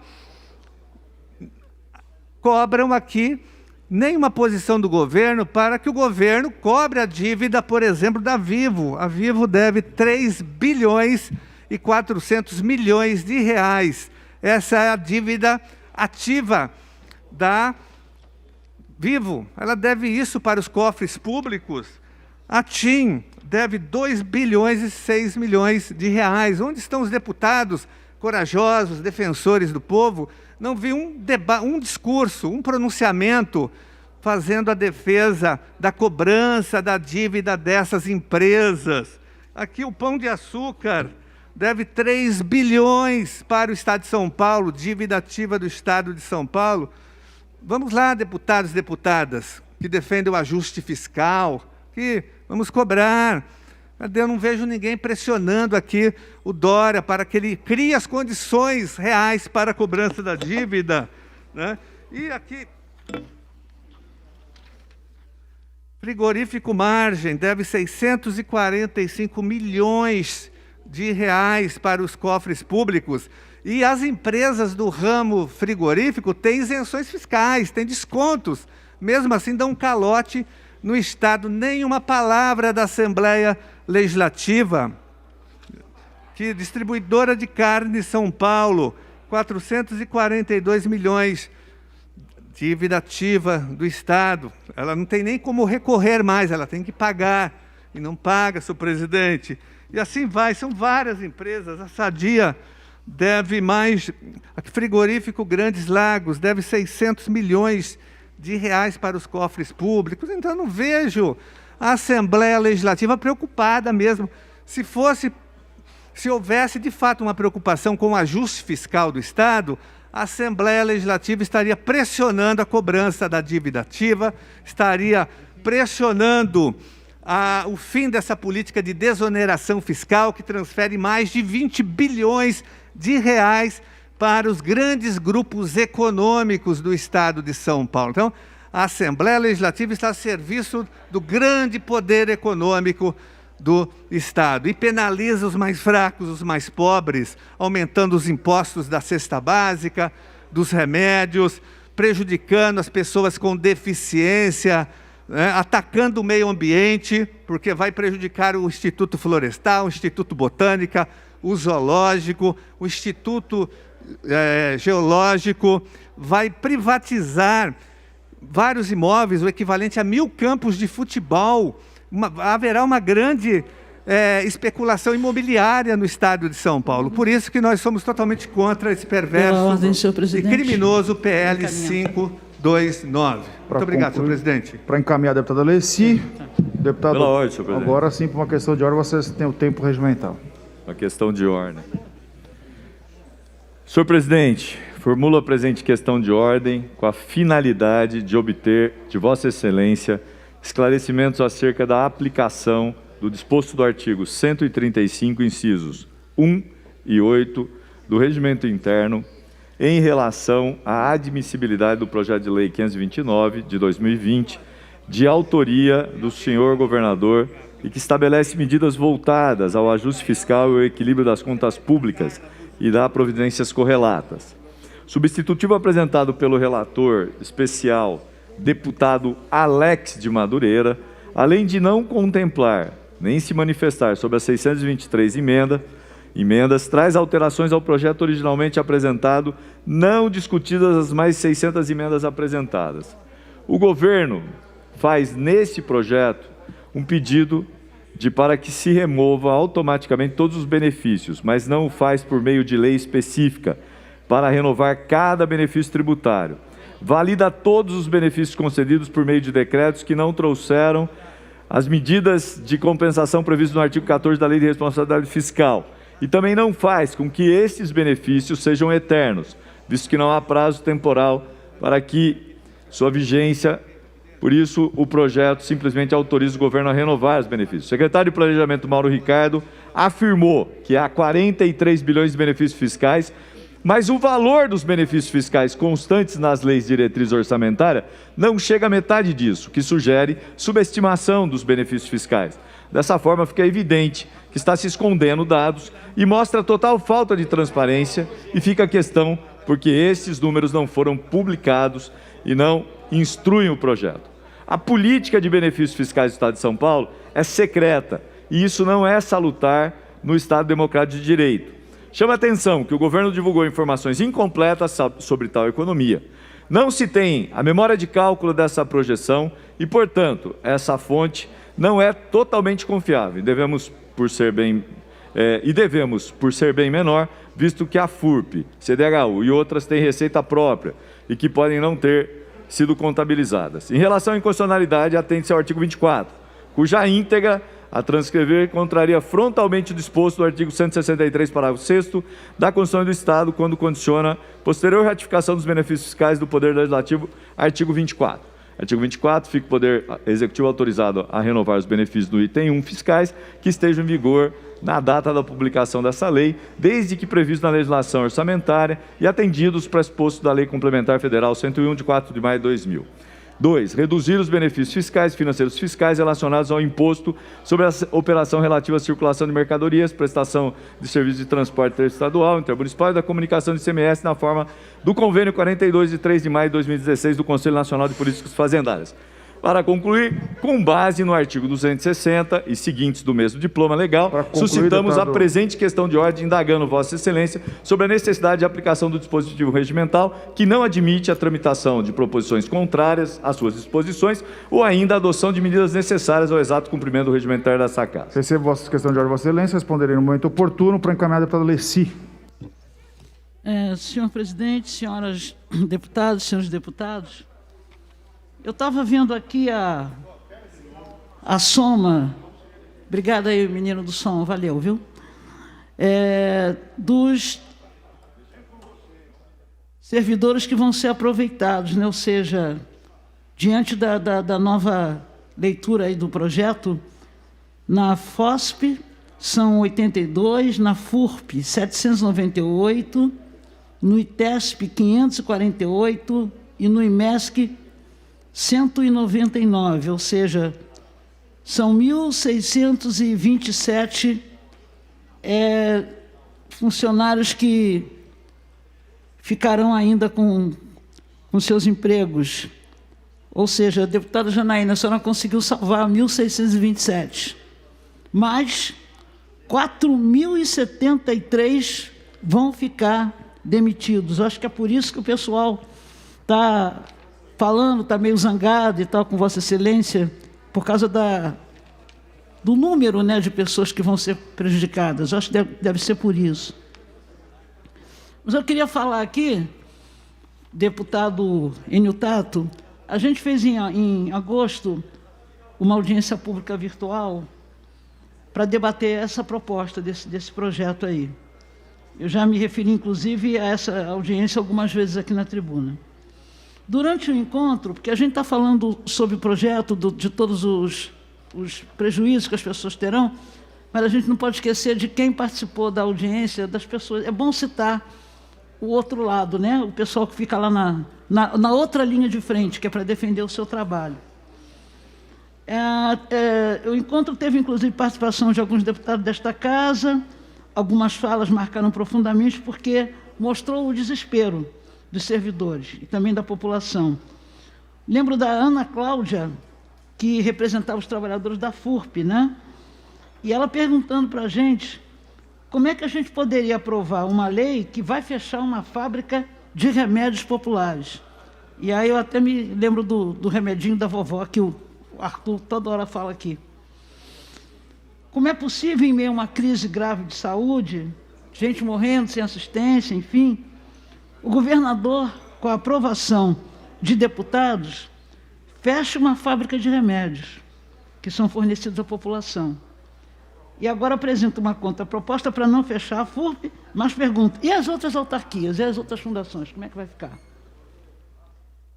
S21: cobram aqui nenhuma posição do governo para que o governo cobre a dívida, por exemplo, da Vivo. A Vivo deve 3 bilhões e 400 milhões de reais. Essa é a dívida ativa da Vivo. Ela deve isso para os cofres públicos. A TIM deve 2 bilhões e 6 milhões de reais. Onde estão os deputados corajosos, defensores do povo? Não vi um discurso, um pronunciamento fazendo a defesa da cobrança da dívida dessas empresas. Aqui o Pão de Açúcar deve 3 bilhões para o Estado de São Paulo, dívida ativa do Estado de São Paulo. Vamos lá, deputados e deputadas, que defendem o ajuste fiscal, que vamos cobrar. Eu não vejo ninguém pressionando aqui o Dória para que ele crie as condições reais para a cobrança da dívida, né? E aqui, frigorífico Margem deve 645 milhões de reais para os cofres públicos. E as empresas do ramo frigorífico têm isenções fiscais, têm descontos. Mesmo assim, dão um calote no Estado. Nenhuma palavra da Assembleia Legislativa. Que distribuidora de carne São Paulo, 442 milhões, dívida ativa do Estado. Ela não tem nem como recorrer mais, ela tem que pagar. E não paga, senhor presidente. E assim vai, são várias empresas. A Sadia deve mais, a Frigorífico Grandes Lagos deve 600 milhões de reais para os cofres públicos. Então, eu não vejo a Assembleia Legislativa preocupada mesmo. Se houvesse, de fato, uma preocupação com o ajuste fiscal do Estado, a Assembleia Legislativa estaria pressionando a cobrança da dívida ativa, estaria pressionando o fim dessa política de desoneração fiscal que transfere mais de 20 bilhões de reais para os grandes grupos econômicos do Estado de São Paulo. Então, a Assembleia Legislativa está a serviço do grande poder econômico do Estado e penaliza os mais fracos, os mais pobres, aumentando os impostos da cesta básica, dos remédios, prejudicando as pessoas com deficiência, atacando o meio ambiente, porque vai prejudicar o Instituto Florestal, o Instituto Botânica, o Zoológico, o Instituto Geológico, vai privatizar vários imóveis, o equivalente a 1.000 campos de futebol. Haverá uma grande especulação imobiliária no Estado de São Paulo. Por isso que nós somos totalmente contra esse perverso e criminoso PL 529. Muito obrigado, senhor presidente.
S2: Para encaminhar a deputada Leci. Deputado,
S6: Pela ordem, senhor presidente.
S2: Agora sim, por uma questão de ordem, vocês têm o tempo regimental.
S6: Uma questão de ordem. Senhor presidente, formulo a presente questão de ordem com a finalidade de obter de Vossa Excelência esclarecimentos acerca da aplicação do disposto do artigo 135, incisos 1 e 8 do Regimento Interno em relação à admissibilidade do projeto de lei 529 de 2020, de autoria do senhor governador e que estabelece medidas voltadas ao ajuste fiscal e ao equilíbrio das contas públicas e dá providências correlatas. Substitutivo apresentado pelo relator especial, deputado Alex de Madureira, além de não contemplar nem se manifestar sobre as 623 emendas, traz alterações ao projeto originalmente apresentado, não discutidas as mais 600 emendas apresentadas. O governo faz neste projeto um pedido para que se remova automaticamente todos os benefícios, mas não o faz por meio de lei específica para renovar cada benefício tributário. Valida todos os benefícios concedidos por meio de decretos que não trouxeram as medidas de compensação previstas no artigo 14 da Lei de Responsabilidade Fiscal. E também não faz com que esses benefícios sejam eternos, visto que não há prazo temporal para que sua vigência. Por isso, o projeto simplesmente autoriza o governo a renovar os benefícios. O secretário de Planejamento, Mauro Ricardo, afirmou que há 43 bilhões de benefícios fiscais, mas o valor dos benefícios fiscais constantes nas leis de diretriz orçamentária não chega à metade disso, que sugere subestimação dos benefícios fiscais. Dessa forma, fica evidente que está se escondendo dados e mostra total falta de transparência, e fica a questão porque esses números não foram publicados e não instruem o projeto. A política de benefícios fiscais do Estado de São Paulo é secreta e isso não é salutar no Estado Democrático de Direito. Chama a atenção que o governo divulgou informações incompletas sobre tal economia. Não se tem a memória de cálculo dessa projeção e, portanto, essa fonte não é totalmente confiável. Devemos, por ser bem menor, visto que a FURP, CDHU e outras têm receita própria e que podem não ter sido contabilizadas. Em relação à inconstitucionalidade, atende-se ao artigo 24, cuja íntegra a transcrever contraria frontalmente o disposto do artigo 163, parágrafo 6º da Constituição do Estado, quando condiciona posterior ratificação dos benefícios fiscais do Poder Legislativo, artigo 24. Artigo 24, fica o Poder Executivo autorizado a renovar os benefícios do item 1 fiscais que estejam em vigor na data da publicação dessa lei, desde que previsto na legislação orçamentária e atendidos os pressupostos da Lei Complementar Federal 101, de 4 de maio de 2000. 2. Reduzir os benefícios fiscais e financeiros fiscais relacionados ao imposto sobre a operação relativa à circulação de mercadorias, prestação de serviços de transporte interestadual, intermunicipal e da comunicação de ICMS na forma do convênio 42 de 3 de maio de 2016 do Conselho Nacional de Políticas Fazendárias. Para concluir, com base no artigo 260 e seguintes do mesmo diploma legal, suscitamos a presente questão de ordem, indagando Vossa Excelência sobre a necessidade de aplicação do dispositivo regimental que não admite a tramitação de proposições contrárias às suas disposições ou ainda a adoção de medidas necessárias ao exato cumprimento do regimentar dessa Casa.
S2: Recebo a questão de ordem, Vossa Excelência, responderei no momento oportuno para encaminhar a deputada Leci.
S5: Senhor presidente, senhoras deputadas, senhores deputados, eu estava vendo aqui a soma, obrigada aí, menino do som, valeu, viu? Dos servidores que vão ser aproveitados, né? Ou seja, diante da nova leitura aí do projeto, na FOSP são 82, na FURP 798, no ITESP 548 e no IMESC 199, ou seja, são 1.627 funcionários que ficarão ainda com seus empregos. Ou seja, deputada Janaína, a senhora conseguiu salvar 1.627, mas 4.073 vão ficar demitidos. Eu acho que é por isso que o pessoal está falando, está meio zangado e tal com Vossa Excelência, por causa do número, né, de pessoas que vão ser prejudicadas. Eu acho que deve ser por isso. Mas eu queria falar aqui, deputado Enio Tato, a gente fez em agosto uma audiência pública virtual para debater essa proposta desse projeto aí. Eu já me referi, inclusive, a essa audiência algumas vezes aqui na tribuna. Durante o encontro, porque a gente está falando sobre o projeto, de todos os prejuízos que as pessoas terão, mas a gente não pode esquecer de quem participou da audiência, das pessoas. É bom citar o outro lado, né? O pessoal que fica lá na outra linha de frente, que é para defender o seu trabalho. O encontro teve, inclusive, participação de alguns deputados desta Casa. Algumas falas marcaram profundamente porque mostrou o desespero dos servidores e também da população. Lembro da Ana Cláudia, que representava os trabalhadores da FURP, né? E ela perguntando para a gente como é que a gente poderia aprovar uma lei que vai fechar uma fábrica de remédios populares. E aí eu até me lembro do remedinho da vovó, que o Arthur toda hora fala aqui. Como é possível, em meio a uma crise grave de saúde, gente morrendo sem assistência, enfim, o governador, com a aprovação de deputados, fecha uma fábrica de remédios que são fornecidos à população. E agora apresenta uma contraproposta para não fechar a FURP, mas pergunta, e as outras autarquias, e as outras fundações, como é que vai ficar?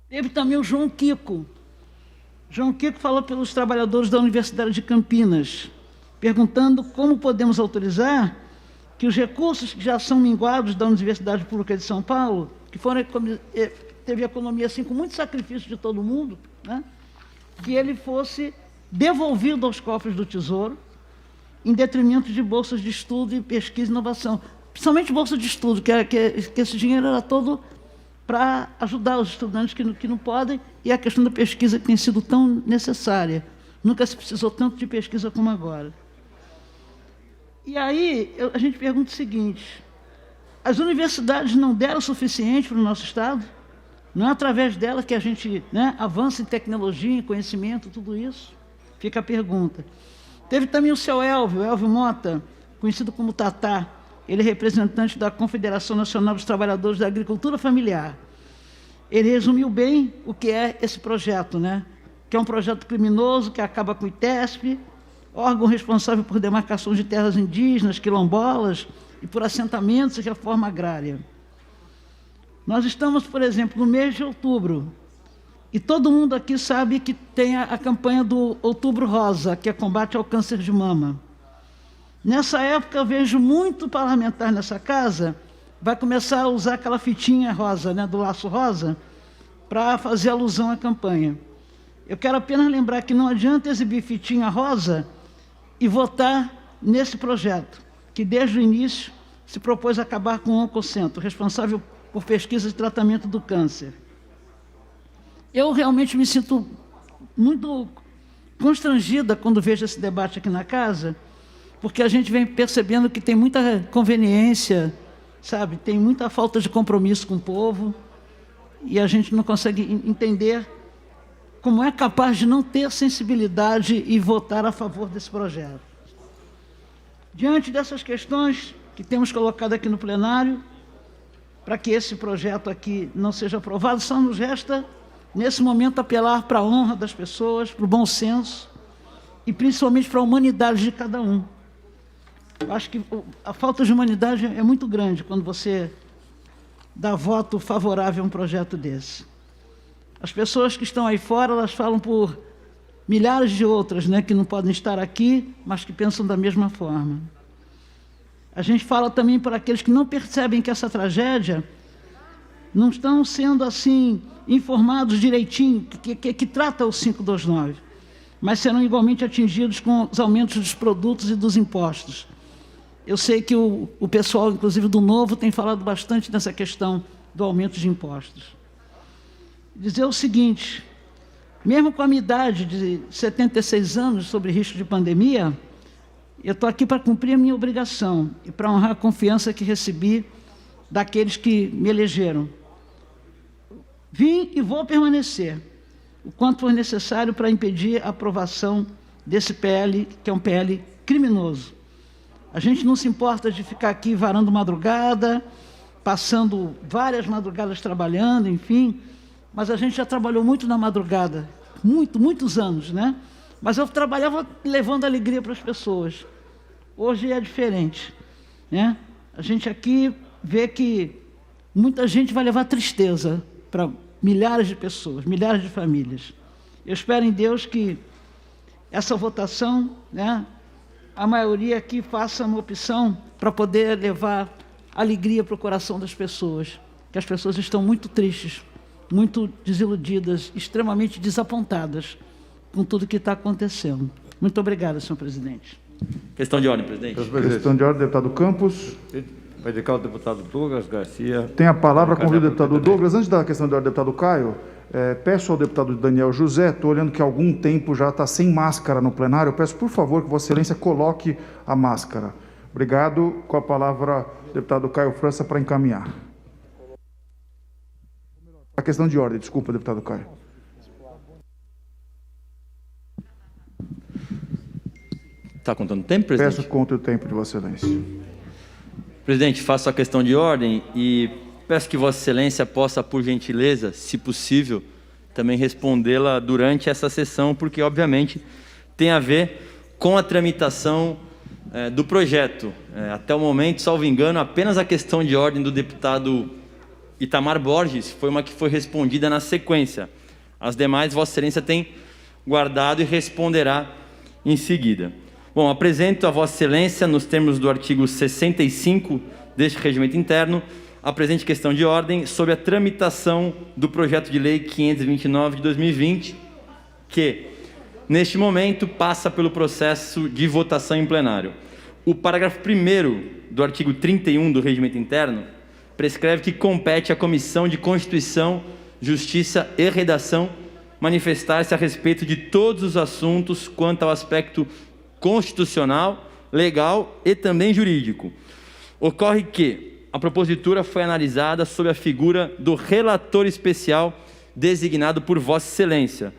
S5: Teve também o João Kiko. João Kiko falou pelos trabalhadores da Universidade de Campinas, perguntando como podemos autorizar que os recursos que já são minguados da Universidade Pública de São Paulo, que teve economia assim com muito sacrifício de todo mundo, né, que ele fosse devolvido aos cofres do Tesouro, em detrimento de bolsas de estudo e pesquisa e inovação. Principalmente bolsa de estudo, que esse dinheiro era todo para ajudar os estudantes que não podem, e a questão da pesquisa que tem sido tão necessária. Nunca se precisou tanto de pesquisa como agora. E aí, a gente pergunta o seguinte, as universidades não deram o suficiente para o nosso Estado? Não é através dela que a gente, né, avança em tecnologia, em conhecimento, tudo isso? Fica a pergunta. Teve também o seu Elvio Mota, conhecido como Tatá. Ele é representante da Confederação Nacional dos Trabalhadores da Agricultura Familiar. Ele resumiu bem o que é esse projeto, né? Que é um projeto criminoso que acaba com o ITESP, órgão responsável por demarcação de terras indígenas, quilombolas e por assentamentos e reforma agrária. Nós estamos, por exemplo, no mês de outubro, e todo mundo aqui sabe que tem a campanha do Outubro Rosa, que é combate ao câncer de mama. Nessa época, eu vejo muito parlamentar nessa casa, vai começar a usar aquela fitinha rosa, né, do laço rosa, para fazer alusão à campanha. Eu quero apenas lembrar que não adianta exibir fitinha rosa e votar nesse projeto, que desde o início se propôs a acabar com o Oncocentro, responsável por pesquisa e tratamento do câncer. Eu realmente me sinto muito constrangida quando vejo esse debate aqui na casa, porque a gente vem percebendo que tem muita conveniência, sabe? Tem muita falta de compromisso com o povo, e a gente não consegue entender como é capaz de não ter sensibilidade e votar a favor desse projeto. Diante dessas questões que temos colocado aqui no plenário, para que esse projeto aqui não seja aprovado, só nos resta, nesse momento, apelar para a honra das pessoas, para o bom senso e principalmente para a humanidade de cada um. Eu acho que a falta de humanidade é muito grande quando você dá voto favorável a um projeto desse. As pessoas que estão aí fora, elas falam por milhares de outras, né, que não podem estar aqui, mas que pensam da mesma forma. A gente fala também para aqueles que não percebem que essa tragédia não estão sendo assim informados direitinho, que trata o 529, mas serão igualmente atingidos com os aumentos dos produtos e dos impostos. Eu sei que o pessoal, inclusive do Novo, tem falado bastante nessa questão do aumento de impostos. Dizer o seguinte, mesmo com a minha idade de 76 anos sobre risco de pandemia, eu estou aqui para cumprir a minha obrigação e para honrar a confiança que recebi daqueles que me elegeram. Vim e vou permanecer o quanto for necessário para impedir a aprovação desse PL, que é um PL criminoso. A gente não se importa de ficar aqui varando madrugada, passando várias madrugadas trabalhando, enfim, mas a gente já trabalhou muito na madrugada, muitos anos, né? Mas eu trabalhava levando alegria para as pessoas. Hoje é diferente, né? A gente aqui vê que muita gente vai levar tristeza para milhares de pessoas, milhares de famílias. Eu espero em Deus que essa votação, né, a maioria aqui faça uma opção para poder levar alegria para o coração das pessoas, que as pessoas estão muito tristes, muito desiludidas, extremamente desapontadas com tudo que está acontecendo. Muito obrigado, senhor presidente.
S17: Questão de ordem, presidente.
S2: Questão de ordem, deputado Campos.
S7: Vai indicar o deputado Douglas Garcia.
S2: Tem a palavra, convido o deputado Douglas. Antes da questão de ordem, deputado Caio, peço ao deputado Daniel José, estou olhando que há algum tempo já está sem máscara no plenário, peço, por favor, que Vossa Excelência coloque a máscara. Obrigado. Com a palavra, deputado Caio França, para encaminhar. A questão de ordem, desculpa, deputado Caio.
S17: Está contando o tempo, presidente?
S2: Peço conta o tempo de Vossa Excelência.
S17: Presidente, faço a questão de ordem e peço que Vossa Excelência possa, por gentileza, se possível, também respondê-la durante essa sessão, porque, obviamente, tem a ver com a tramitação do projeto. Até o momento, salvo engano, apenas a questão de ordem do deputado Itamar Borges foi uma que foi respondida na sequência. As demais, Vossa Excelência tem guardado e responderá em seguida. Bom, apresento a Vossa Excelência, nos termos do artigo 65 deste regimento interno, a presente questão de ordem sobre a tramitação do projeto de lei 529 de 2020, que, neste momento, passa pelo processo de votação em plenário. O parágrafo 1º do artigo 31 do regimento interno prescreve que compete à Comissão de Constituição, Justiça e Redação manifestar-se a respeito de todos os assuntos quanto ao aspecto constitucional, legal e também jurídico. Ocorre que a propositura foi analisada sob a figura do relator especial designado por Vossa Excelência,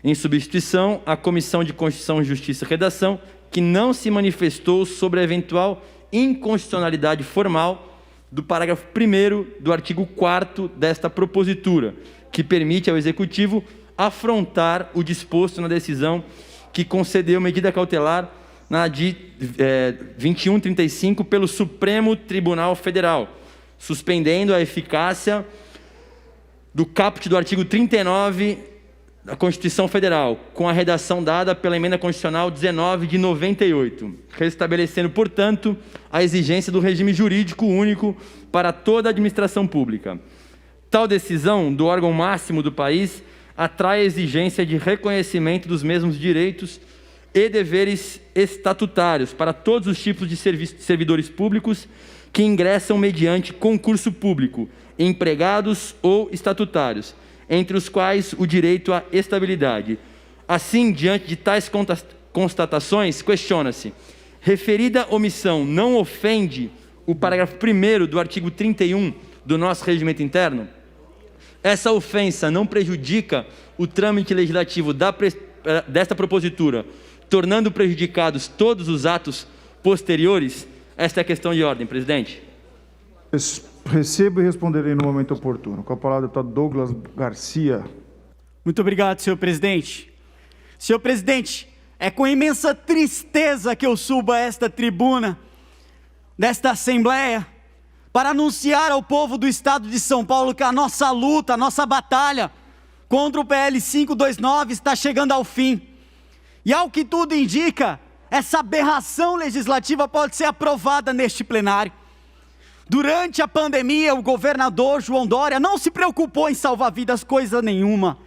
S17: em substituição à Comissão de Constituição, Justiça e Redação, que não se manifestou sobre a eventual inconstitucionalidade formal do parágrafo 1º do artigo 4º desta propositura, que permite ao Executivo afrontar o disposto na decisão que concedeu medida cautelar na de 2135 pelo Supremo Tribunal Federal, suspendendo a eficácia do caput do artigo 39 da Constituição Federal, com a redação dada pela Emenda Constitucional 19 de 98, restabelecendo, portanto, a exigência do regime jurídico único para toda a administração pública. Tal decisão do órgão máximo do país atrai a exigência de reconhecimento dos mesmos direitos e deveres estatutários para todos os tipos de servidores públicos que ingressam mediante concurso público, empregados ou estatutários, entre os quais o direito à estabilidade. Assim, diante de tais constatações, questiona-se: referida omissão não ofende o parágrafo 1º do artigo 31 do nosso regimento interno? Essa ofensa não prejudica o trâmite legislativo desta propositura, tornando prejudicados todos os atos posteriores? Esta é a questão de ordem, presidente.
S2: Recebo e responderei no momento oportuno. Com a palavra, o deputado Douglas Garcia.
S12: Muito obrigado, senhor presidente. Senhor presidente, é com imensa tristeza que eu subo a esta tribuna desta Assembleia para anunciar ao povo do Estado de São Paulo que a nossa luta, a nossa batalha contra o PL 529 está chegando ao fim. E ao que tudo indica, essa aberração legislativa pode ser aprovada neste plenário. Durante a pandemia, o governador João Dória não se preocupou em salvar vidas coisa nenhuma.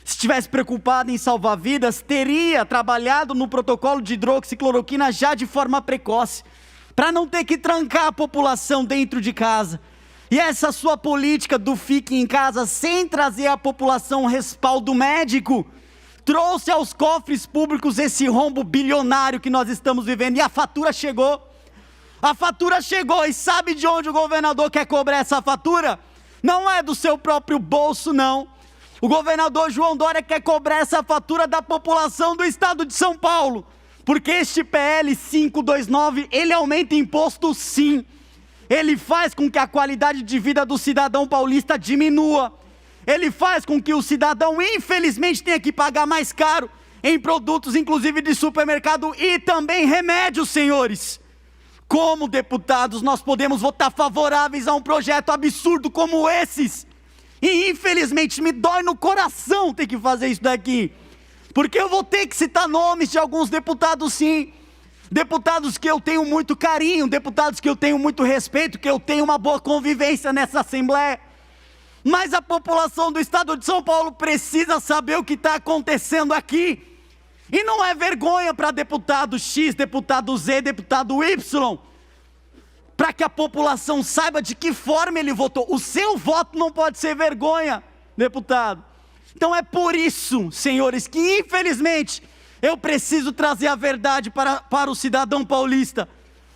S12: Se tivesse preocupado em salvar vidas, teria trabalhado no protocolo de hidroxicloroquina já de forma precoce, para não ter que trancar a população dentro de casa. E essa sua política do fique em casa sem trazer à população um respaldo médico, trouxe aos cofres públicos esse rombo bilionário que nós estamos vivendo. E a fatura chegou. A fatura chegou. E sabe de onde o governador quer cobrar essa fatura? Não é do seu próprio bolso, não. O governador João Dória quer cobrar essa fatura da população do estado de São Paulo. Porque este PL 529, ele aumenta imposto sim. Ele faz com que a qualidade de vida do cidadão paulista diminua. Ele faz com que o cidadão, infelizmente, tenha que pagar mais caro em produtos, inclusive de supermercado e também remédios, senhores. Como deputados, nós podemos votar favoráveis a um projeto absurdo como esses. E, infelizmente, me dói no coração ter que fazer isso daqui. Porque eu vou ter que citar nomes de alguns deputados, sim. Deputados que eu tenho muito carinho, deputados que eu tenho muito respeito, que eu tenho uma boa convivência nessa Assembleia. Mas a população do estado de São Paulo precisa saber o que está acontecendo aqui. E não é vergonha para deputado X, deputado Z, deputado Y, para que a população saiba de que forma ele votou. O seu voto não pode ser vergonha, deputado. Então é por isso, senhores, que infelizmente eu preciso trazer a verdade para o cidadão paulista,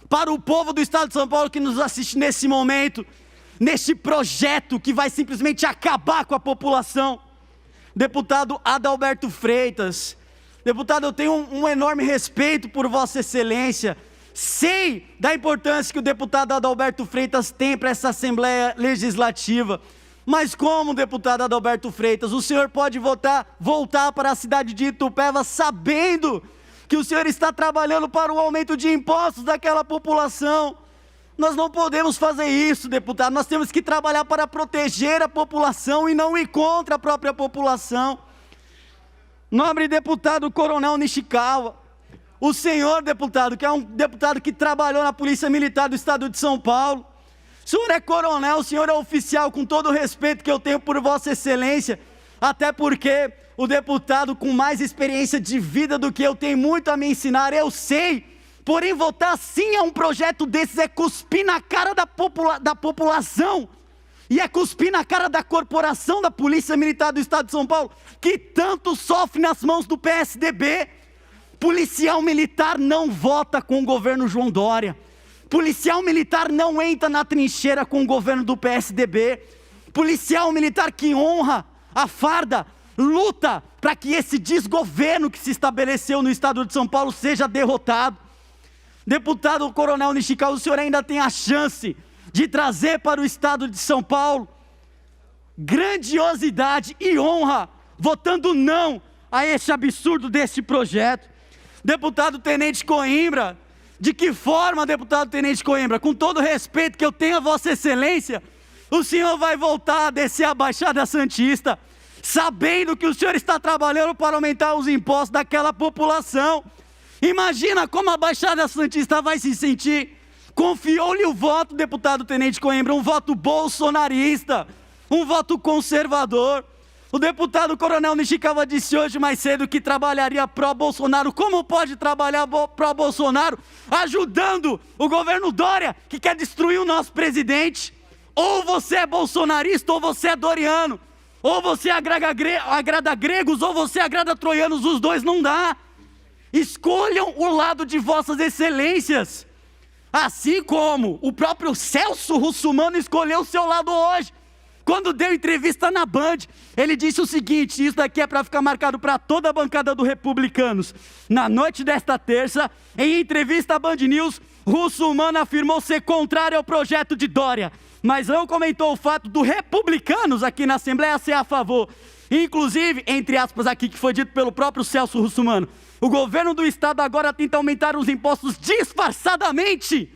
S12: para o povo do estado de São Paulo que nos assiste nesse momento, neste projeto que vai simplesmente acabar com a população. Deputado Adalberto Freitas, deputado, eu tenho um enorme respeito por Vossa Excelência, sei da importância que o deputado Adalberto Freitas tem para essa Assembleia Legislativa, mas como, deputado Adalberto Freitas, o senhor pode voltar para a cidade de Itupeva sabendo que o senhor está trabalhando para o aumento de impostos daquela população? Nós não podemos fazer isso, deputado. Nós temos que trabalhar para proteger a população e não ir contra a própria população. Nobre deputado Coronel Nishikawa, o senhor, deputado, que é um deputado que trabalhou na Polícia Militar do Estado de São Paulo, o senhor é coronel, o senhor é oficial, com todo o respeito que eu tenho por Vossa Excelência, até porque o deputado com mais experiência de vida do que eu tem muito a me ensinar, eu sei. Porém, votar sim a um projeto desses é cuspir na cara da população. E é cuspir na cara da corporação da Polícia Militar do Estado de São Paulo, que tanto sofre nas mãos do PSDB. Policial militar não vota com o governo João Dória. Policial militar não entra na trincheira com o governo do PSDB. Policial militar que honra a farda, luta para que esse desgoverno que se estabeleceu no Estado de São Paulo seja derrotado. Deputado Coronel Nishikawa, o senhor ainda tem a chance de trazer para o Estado de São Paulo grandiosidade e honra, votando não a este absurdo deste projeto. Deputado Tenente Coimbra, de que forma, deputado Tenente Coimbra, com todo o respeito que eu tenho a Vossa Excelência, o senhor vai voltar a descer a Baixada Santista, sabendo que o senhor está trabalhando para aumentar os impostos daquela população? Imagina como a Baixada Santista vai se sentir. Confiou-lhe o voto, deputado Tenente Coimbra, um voto bolsonarista, um voto conservador. O deputado Coronel Nishikawa disse hoje mais cedo que trabalharia pró-Bolsonaro. Como pode trabalhar pró-Bolsonaro ajudando o governo Dória, que quer destruir o nosso presidente? Ou você é bolsonarista ou você é doriano. Ou você agrada gregos ou você agrada troianos. Os dois não dá. Escolham o lado de vossas excelências. Assim como o próprio Celso Russomano escolheu o seu lado hoje. Quando deu entrevista na Band, ele disse o seguinte, isso daqui é para ficar marcado para toda a bancada do Republicanos. Na noite desta terça, em entrevista à Band News, Russomano afirmou ser contrário ao projeto de Dória, mas não comentou o fato do Republicanos aqui na Assembleia ser a favor. Inclusive, entre aspas aqui, que foi dito pelo próprio Celso Russomano, o governo do estado agora tenta aumentar os impostos disfarçadamente.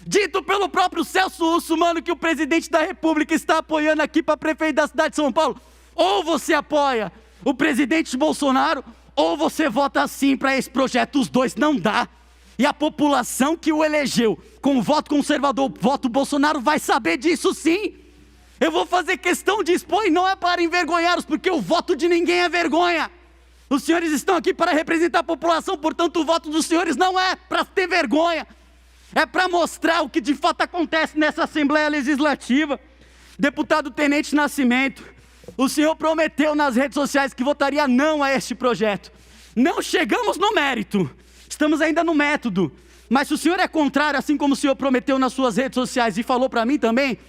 S12: Dito pelo próprio Celso Russomano que o presidente da República está apoiando aqui para prefeito da cidade de São Paulo. Ou você apoia o presidente Bolsonaro, ou você vota sim para esse projeto. Os dois não dá. E a população que o elegeu com o voto conservador, voto Bolsonaro, vai saber disso sim. Eu vou fazer questão de expor e não é para envergonhá-los, porque o voto de ninguém é vergonha. Os senhores estão aqui para representar a população, portanto o voto dos senhores não é para ter vergonha. É para mostrar o que de fato acontece nessa Assembleia Legislativa. Deputado Tenente Nascimento, o senhor prometeu nas redes sociais que votaria não a este projeto. Não chegamos no mérito, estamos ainda no método. Mas se o senhor é contrário, assim como o senhor prometeu nas suas redes sociais e falou para mim também,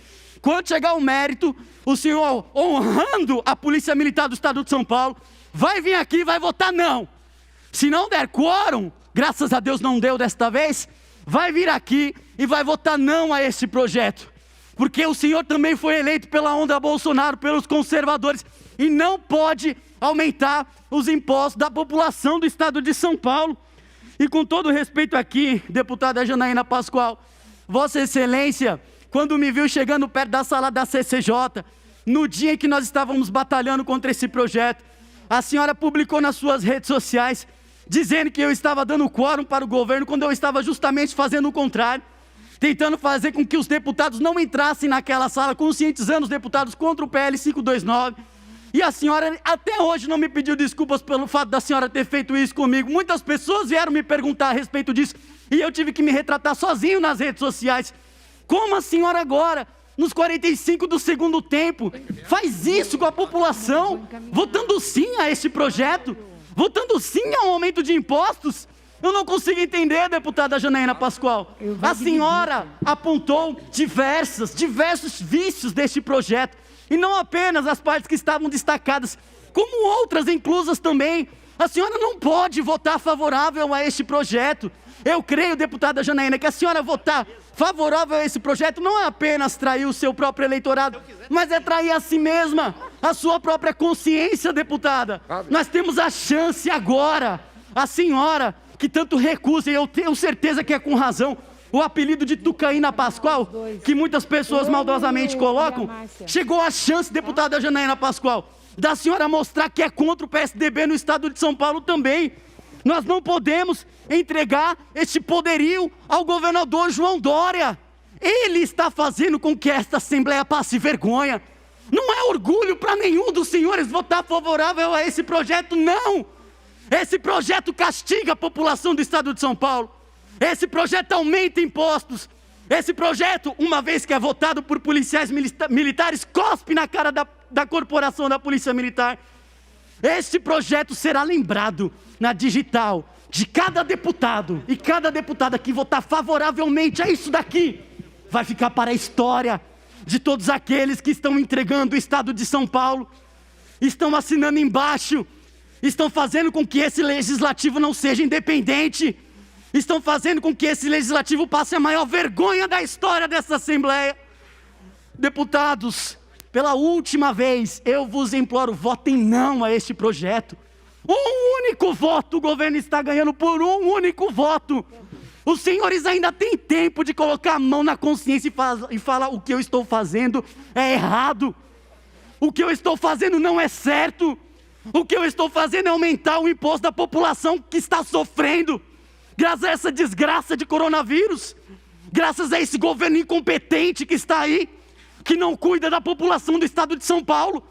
S12: quando chegar o mérito, o senhor, honrando a Polícia Militar do Estado de São Paulo, vai vir aqui e vai votar não. Se não der quórum, graças a Deus não deu desta vez, vai vir aqui e vai votar não a esse projeto. Porque o senhor também foi eleito pela onda Bolsonaro, pelos conservadores, e não pode aumentar os impostos da população do estado de São Paulo. E com todo respeito aqui, deputada Janaína Pascoal, Vossa Excelência, quando me viu chegando perto da sala da CCJ, no dia em que nós estávamos batalhando contra esse projeto, a senhora publicou nas suas redes sociais dizendo que eu estava dando quórum para o governo, quando eu estava justamente fazendo o contrário, tentando fazer com que os deputados não entrassem naquela sala, conscientizando os deputados contra o PL 529, e a senhora até hoje não me pediu desculpas pelo fato da senhora ter feito isso comigo. Muitas pessoas vieram me perguntar a respeito disso, e eu tive que me retratar sozinho nas redes sociais. Como a senhora agora, nos 45 do segundo tempo, faz isso com a população, votando sim a este projeto, votando sim ao aumento de impostos? Eu não consigo entender, deputada Janaína Pascoal. A senhora apontou diversos vícios deste projeto, e não apenas as partes que estavam destacadas, como outras inclusas também. A senhora não pode votar favorável a este projeto. Eu creio, deputada Janaína, que a senhora votar favorável a esse projeto não é apenas trair o seu próprio eleitorado, mas é trair a si mesma, a sua própria consciência, deputada. Nós temos a chance agora, a senhora que tanto recusa, e eu tenho certeza que é com razão, o apelido de Tucaína Pascoal, que muitas pessoas maldosamente colocam, chegou a chance, deputada Janaína Pascoal, da senhora mostrar que é contra o PSDB no estado de São Paulo também. Nós não podemos entregar este poderio ao governador João Dória. Ele está fazendo com que esta Assembleia passe vergonha. Não é orgulho para nenhum dos senhores votar favorável a esse projeto, não. Esse projeto castiga a população do estado de São Paulo. Esse projeto aumenta impostos. Esse projeto, uma vez que é votado por policiais militares, cospe na cara da corporação da Polícia Militar. Este projeto será lembrado na digital de cada deputado, e cada deputada que votar favoravelmente a isso daqui vai ficar para a história de todos aqueles que estão entregando o estado de São Paulo, estão assinando embaixo, estão fazendo com que esse legislativo não seja independente, estão fazendo com que esse legislativo passe a maior vergonha da história dessa Assembleia. Deputados, pela última vez, eu vos imploro, votem não a este projeto. Um único voto, o governo está ganhando por um único voto. Os senhores ainda têm tempo de colocar a mão na consciência e falar: o que eu estou fazendo é errado, o que eu estou fazendo não é certo, o que eu estou fazendo é aumentar o imposto da população que está sofrendo, graças a essa desgraça de coronavírus, graças a esse governo incompetente que está aí, que não cuida da população do estado de São Paulo.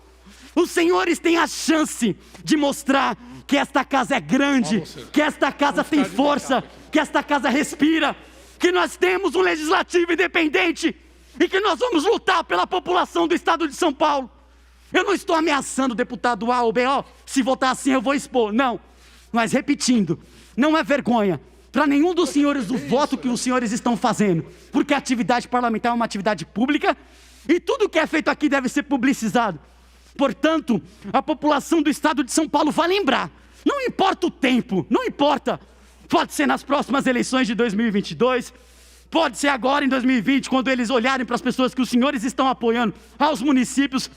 S12: Os senhores têm a chance de mostrar que esta casa é grande, que esta casa tem força, que esta casa respira, que nós temos um legislativo independente e que nós vamos lutar pela população do estado de São Paulo. Eu não estou ameaçando o deputado A ou B, se votar assim eu vou expor, não. Mas repetindo, não é vergonha para nenhum dos senhores o voto que os senhores estão fazendo, porque a atividade parlamentar é uma atividade pública e tudo que é feito aqui deve ser publicizado. Portanto, a população do estado de São Paulo vai lembrar, não importa o tempo, não importa, pode ser nas próximas eleições de 2022, pode ser agora em 2020, quando eles olharem para as pessoas que os senhores estão apoiando, aos municípios,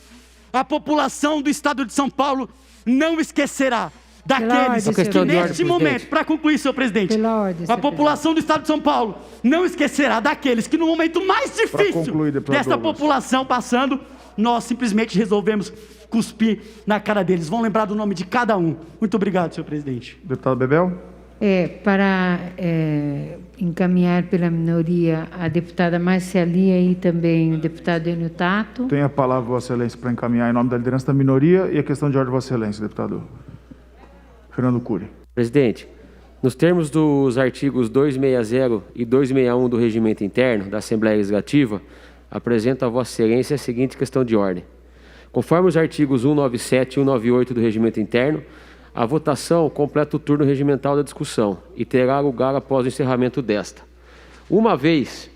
S12: a população do estado de São Paulo não esquecerá daqueles que neste momento, para concluir, senhor presidente, a população do estado de São Paulo não esquecerá daqueles que no momento mais difícil dessa população passando, nós simplesmente resolvemos cuspir na cara deles. Vão lembrar do nome de cada um. Muito obrigado, senhor presidente.
S2: Deputado Bebel.
S8: Para encaminhar pela minoria a deputada Marcialia e também o deputado Enio Tato.
S2: Tem a palavra, Vossa Excelência, para encaminhar em nome da liderança da minoria e a questão de ordem, Vossa Excelência, deputado Fernando Cury.
S9: Presidente, nos termos dos artigos 260 e 261 do Regimento Interno da Assembleia Legislativa, apresento a Vossa Excelência a seguinte questão de ordem. Conforme os artigos 197 e 198 do Regimento Interno, a votação completa o turno regimental da discussão e terá lugar após o encerramento desta. Uma vez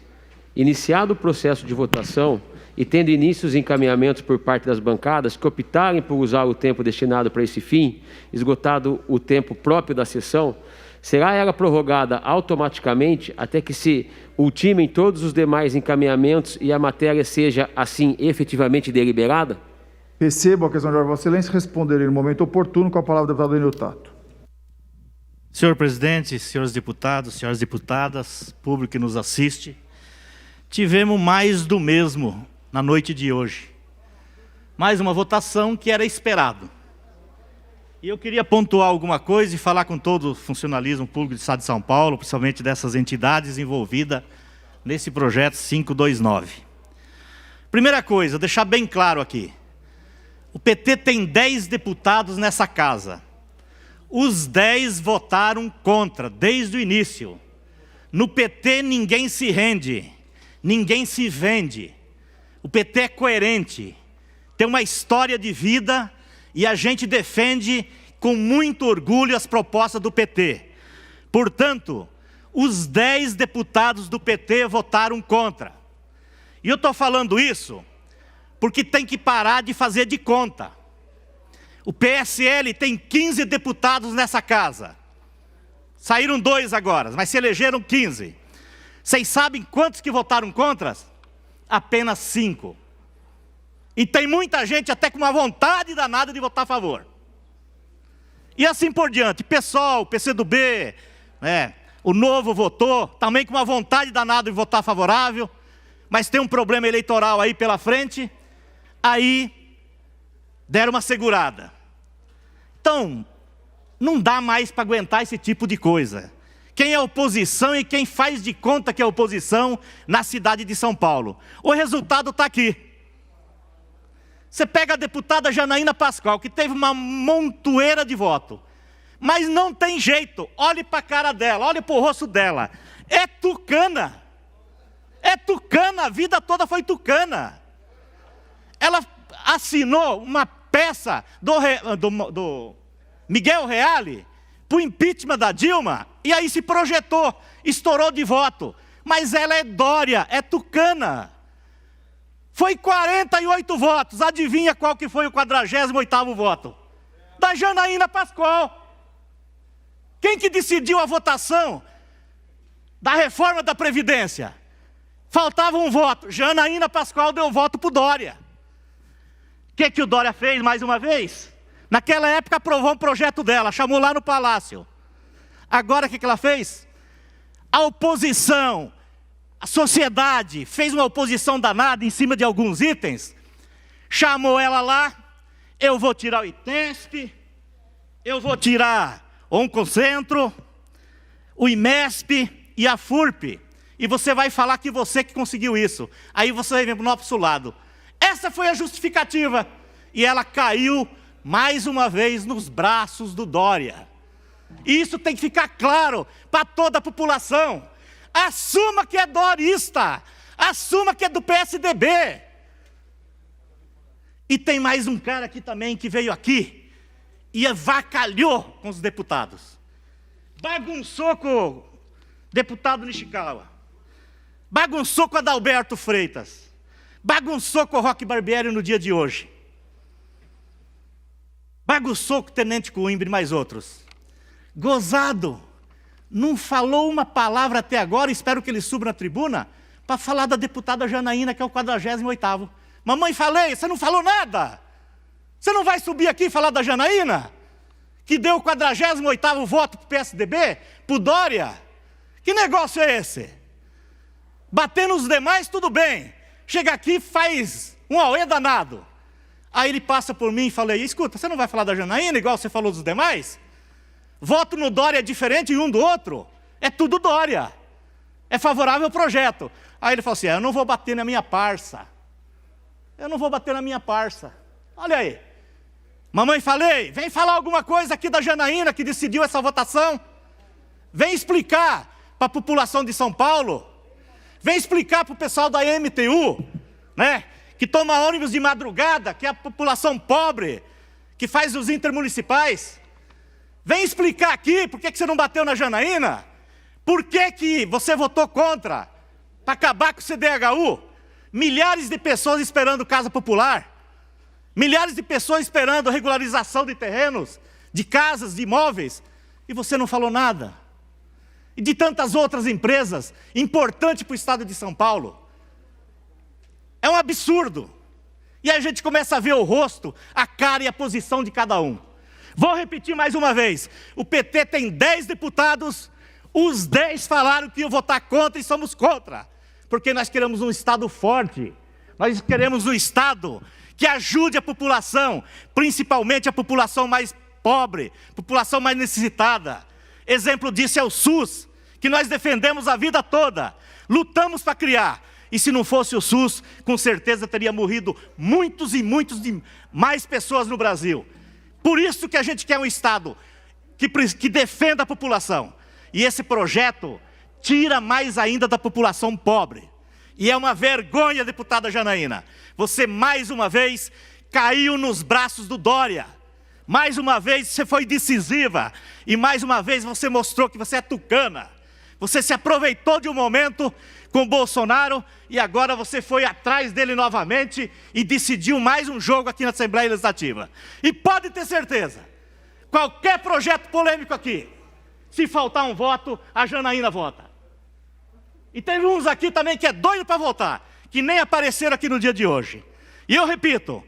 S9: iniciado o processo de votação e tendo início os encaminhamentos por parte das bancadas que optarem por usar o tempo destinado para esse fim, esgotado o tempo próprio da sessão, será ela prorrogada automaticamente até que se ultimem todos os demais encaminhamentos e a matéria seja, assim, efetivamente deliberada?
S2: Recebo a questão de ordem, Vossa Excelência, responderei no momento oportuno com a palavra do deputado Enio Tato.
S22: Senhor presidente, senhores deputados, senhoras deputadas, público que nos assiste, tivemos mais do mesmo na noite de hoje. Mais uma votação que era esperado. E eu queria pontuar alguma coisa e falar com todo o funcionalismo público do Estado de São Paulo, principalmente dessas entidades envolvidas nesse projeto 529. Primeira coisa, deixar bem claro aqui. O PT tem 10 deputados nessa casa. Os 10 votaram contra, desde o início. No PT ninguém se rende, ninguém se vende. O PT é coerente, tem uma história de vida e a gente defende com muito orgulho as propostas do PT. Portanto, os 10 deputados do PT votaram contra. E eu estou falando isso porque tem que parar de fazer de conta. O PSL tem 15 deputados nessa casa. Saíram 2 agora, mas se elegeram 15. Vocês sabem quantos que votaram contra? Apenas 5. E tem muita gente até com uma vontade danada de votar a favor. E assim por diante. PSOL, PCdoB, o Novo votou, também com uma vontade danada de votar favorável, mas tem um problema eleitoral aí pela frente. Aí deram uma segurada. Então, não dá mais para aguentar esse tipo de coisa. Quem é oposição e quem faz de conta que é oposição na cidade de São Paulo. O resultado está aqui. Você pega a deputada Janaína Pascoal, que teve uma montoeira de voto, mas não tem jeito. Olhe para a cara dela, olhe para o rosto dela. É tucana. É tucana, a vida toda foi tucana. Ela assinou uma peça do Miguel Reale para o impeachment da Dilma, e aí se projetou, estourou de voto. Mas ela é dória, é tucana. Foi 48 votos, adivinha qual que foi o 48º voto? Da Janaína Pascoal. Quem que decidiu a votação da reforma da Previdência? Faltava um voto, Janaína Pascoal deu voto para o Dória. O que o Dória fez mais uma vez? Naquela época aprovou um projeto dela, chamou lá no Palácio. Agora o que ela fez? A oposição, a sociedade fez uma oposição danada em cima de alguns itens, chamou ela lá, eu vou tirar o ITESP, eu vou tirar o Oncocentro, o IMESP e a FURP, e você vai falar que você que conseguiu isso. Aí você vai vir para o nosso lado. Essa foi a justificativa.
S12: e ela caiu mais uma vez nos braços do Dória. E isso tem que ficar claro para toda a população. Assuma que é dorista, assuma que é do PSDB. E tem mais um cara aqui também que veio aqui e avacalhou com os deputados. Bagunçou com o deputado Nishikawa. Bagunçou com Adalberto Freitas. Bagunçou com o Roque Barbieri no dia de hoje. Bagunçou com o Tenente Coimbra e mais outros. Gozado, não falou uma palavra até agora, espero que ele suba na tribuna, para falar da deputada Janaína, que é o 48º. Mamãe, falei, você não falou nada. Você não vai subir aqui e falar da Janaína? Que deu o 48º voto para o PSDB, para o Dória? Que negócio é esse? Bater nos demais, tudo bem. Chega aqui e faz um auê danado. Aí ele passa por mim e fala, escuta, você não vai falar da Janaína igual você falou dos demais? Voto no Dória é diferente um do outro? É tudo Dória. É favorável ao projeto. Aí ele fala assim, eu não vou bater na minha parça. Eu não vou bater na minha parça. Olha aí. Mamãe, falei, vem falar alguma coisa aqui da Janaína que decidiu essa votação. Vem explicar para a população de São Paulo. Vem explicar para o pessoal da MTU, né, que toma ônibus de madrugada, que é a população pobre, que faz os intermunicipais. Vem explicar aqui por que você não bateu na Janaína. Por que você votou contra? Para acabar com o CDHU. Milhares de pessoas esperando casa popular. Milhares de pessoas esperando regularização de terrenos, de casas, de imóveis. E você não falou nada. E de tantas outras empresas importantes para o estado de São Paulo. É um absurdo. E aí a gente começa a ver o rosto, a cara e a posição de cada um. Vou repetir mais uma vez. O PT tem 10 deputados, os 10 falaram que iam votar contra e somos contra. Porque nós queremos um Estado forte. Nós queremos um Estado que ajude a população, principalmente a população mais pobre, população mais necessitada. Exemplo disso é o SUS, que nós defendemos a vida toda, lutamos para criar. E se não fosse o SUS, com certeza teria morrido muitos e muitos de mais pessoas no Brasil. Por isso que a gente quer um Estado que defenda a população. E esse projeto tira mais ainda da população pobre. E é uma vergonha, deputada Janaína. Você, mais uma vez, caiu nos braços do Dória. Mais uma vez, você foi decisiva. E mais uma vez, você mostrou que você é tucana. Você se aproveitou de um momento com o Bolsonaro e agora você foi atrás dele novamente e decidiu mais um jogo aqui na Assembleia Legislativa. E pode ter certeza, qualquer projeto polêmico aqui, se faltar um voto, a Janaína vota. E teve uns aqui também que é doido para votar, que nem apareceram aqui no dia de hoje. E eu repito,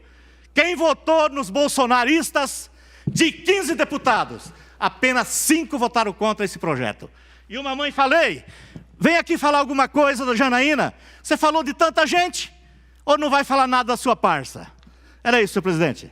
S12: quem votou nos bolsonaristas, de 15 deputados, apenas 5 votaram contra esse projeto. E uma mãe, falei, vem aqui falar alguma coisa da Janaína. Você falou de tanta gente? Ou não vai falar nada da sua parça? Era isso, senhor presidente.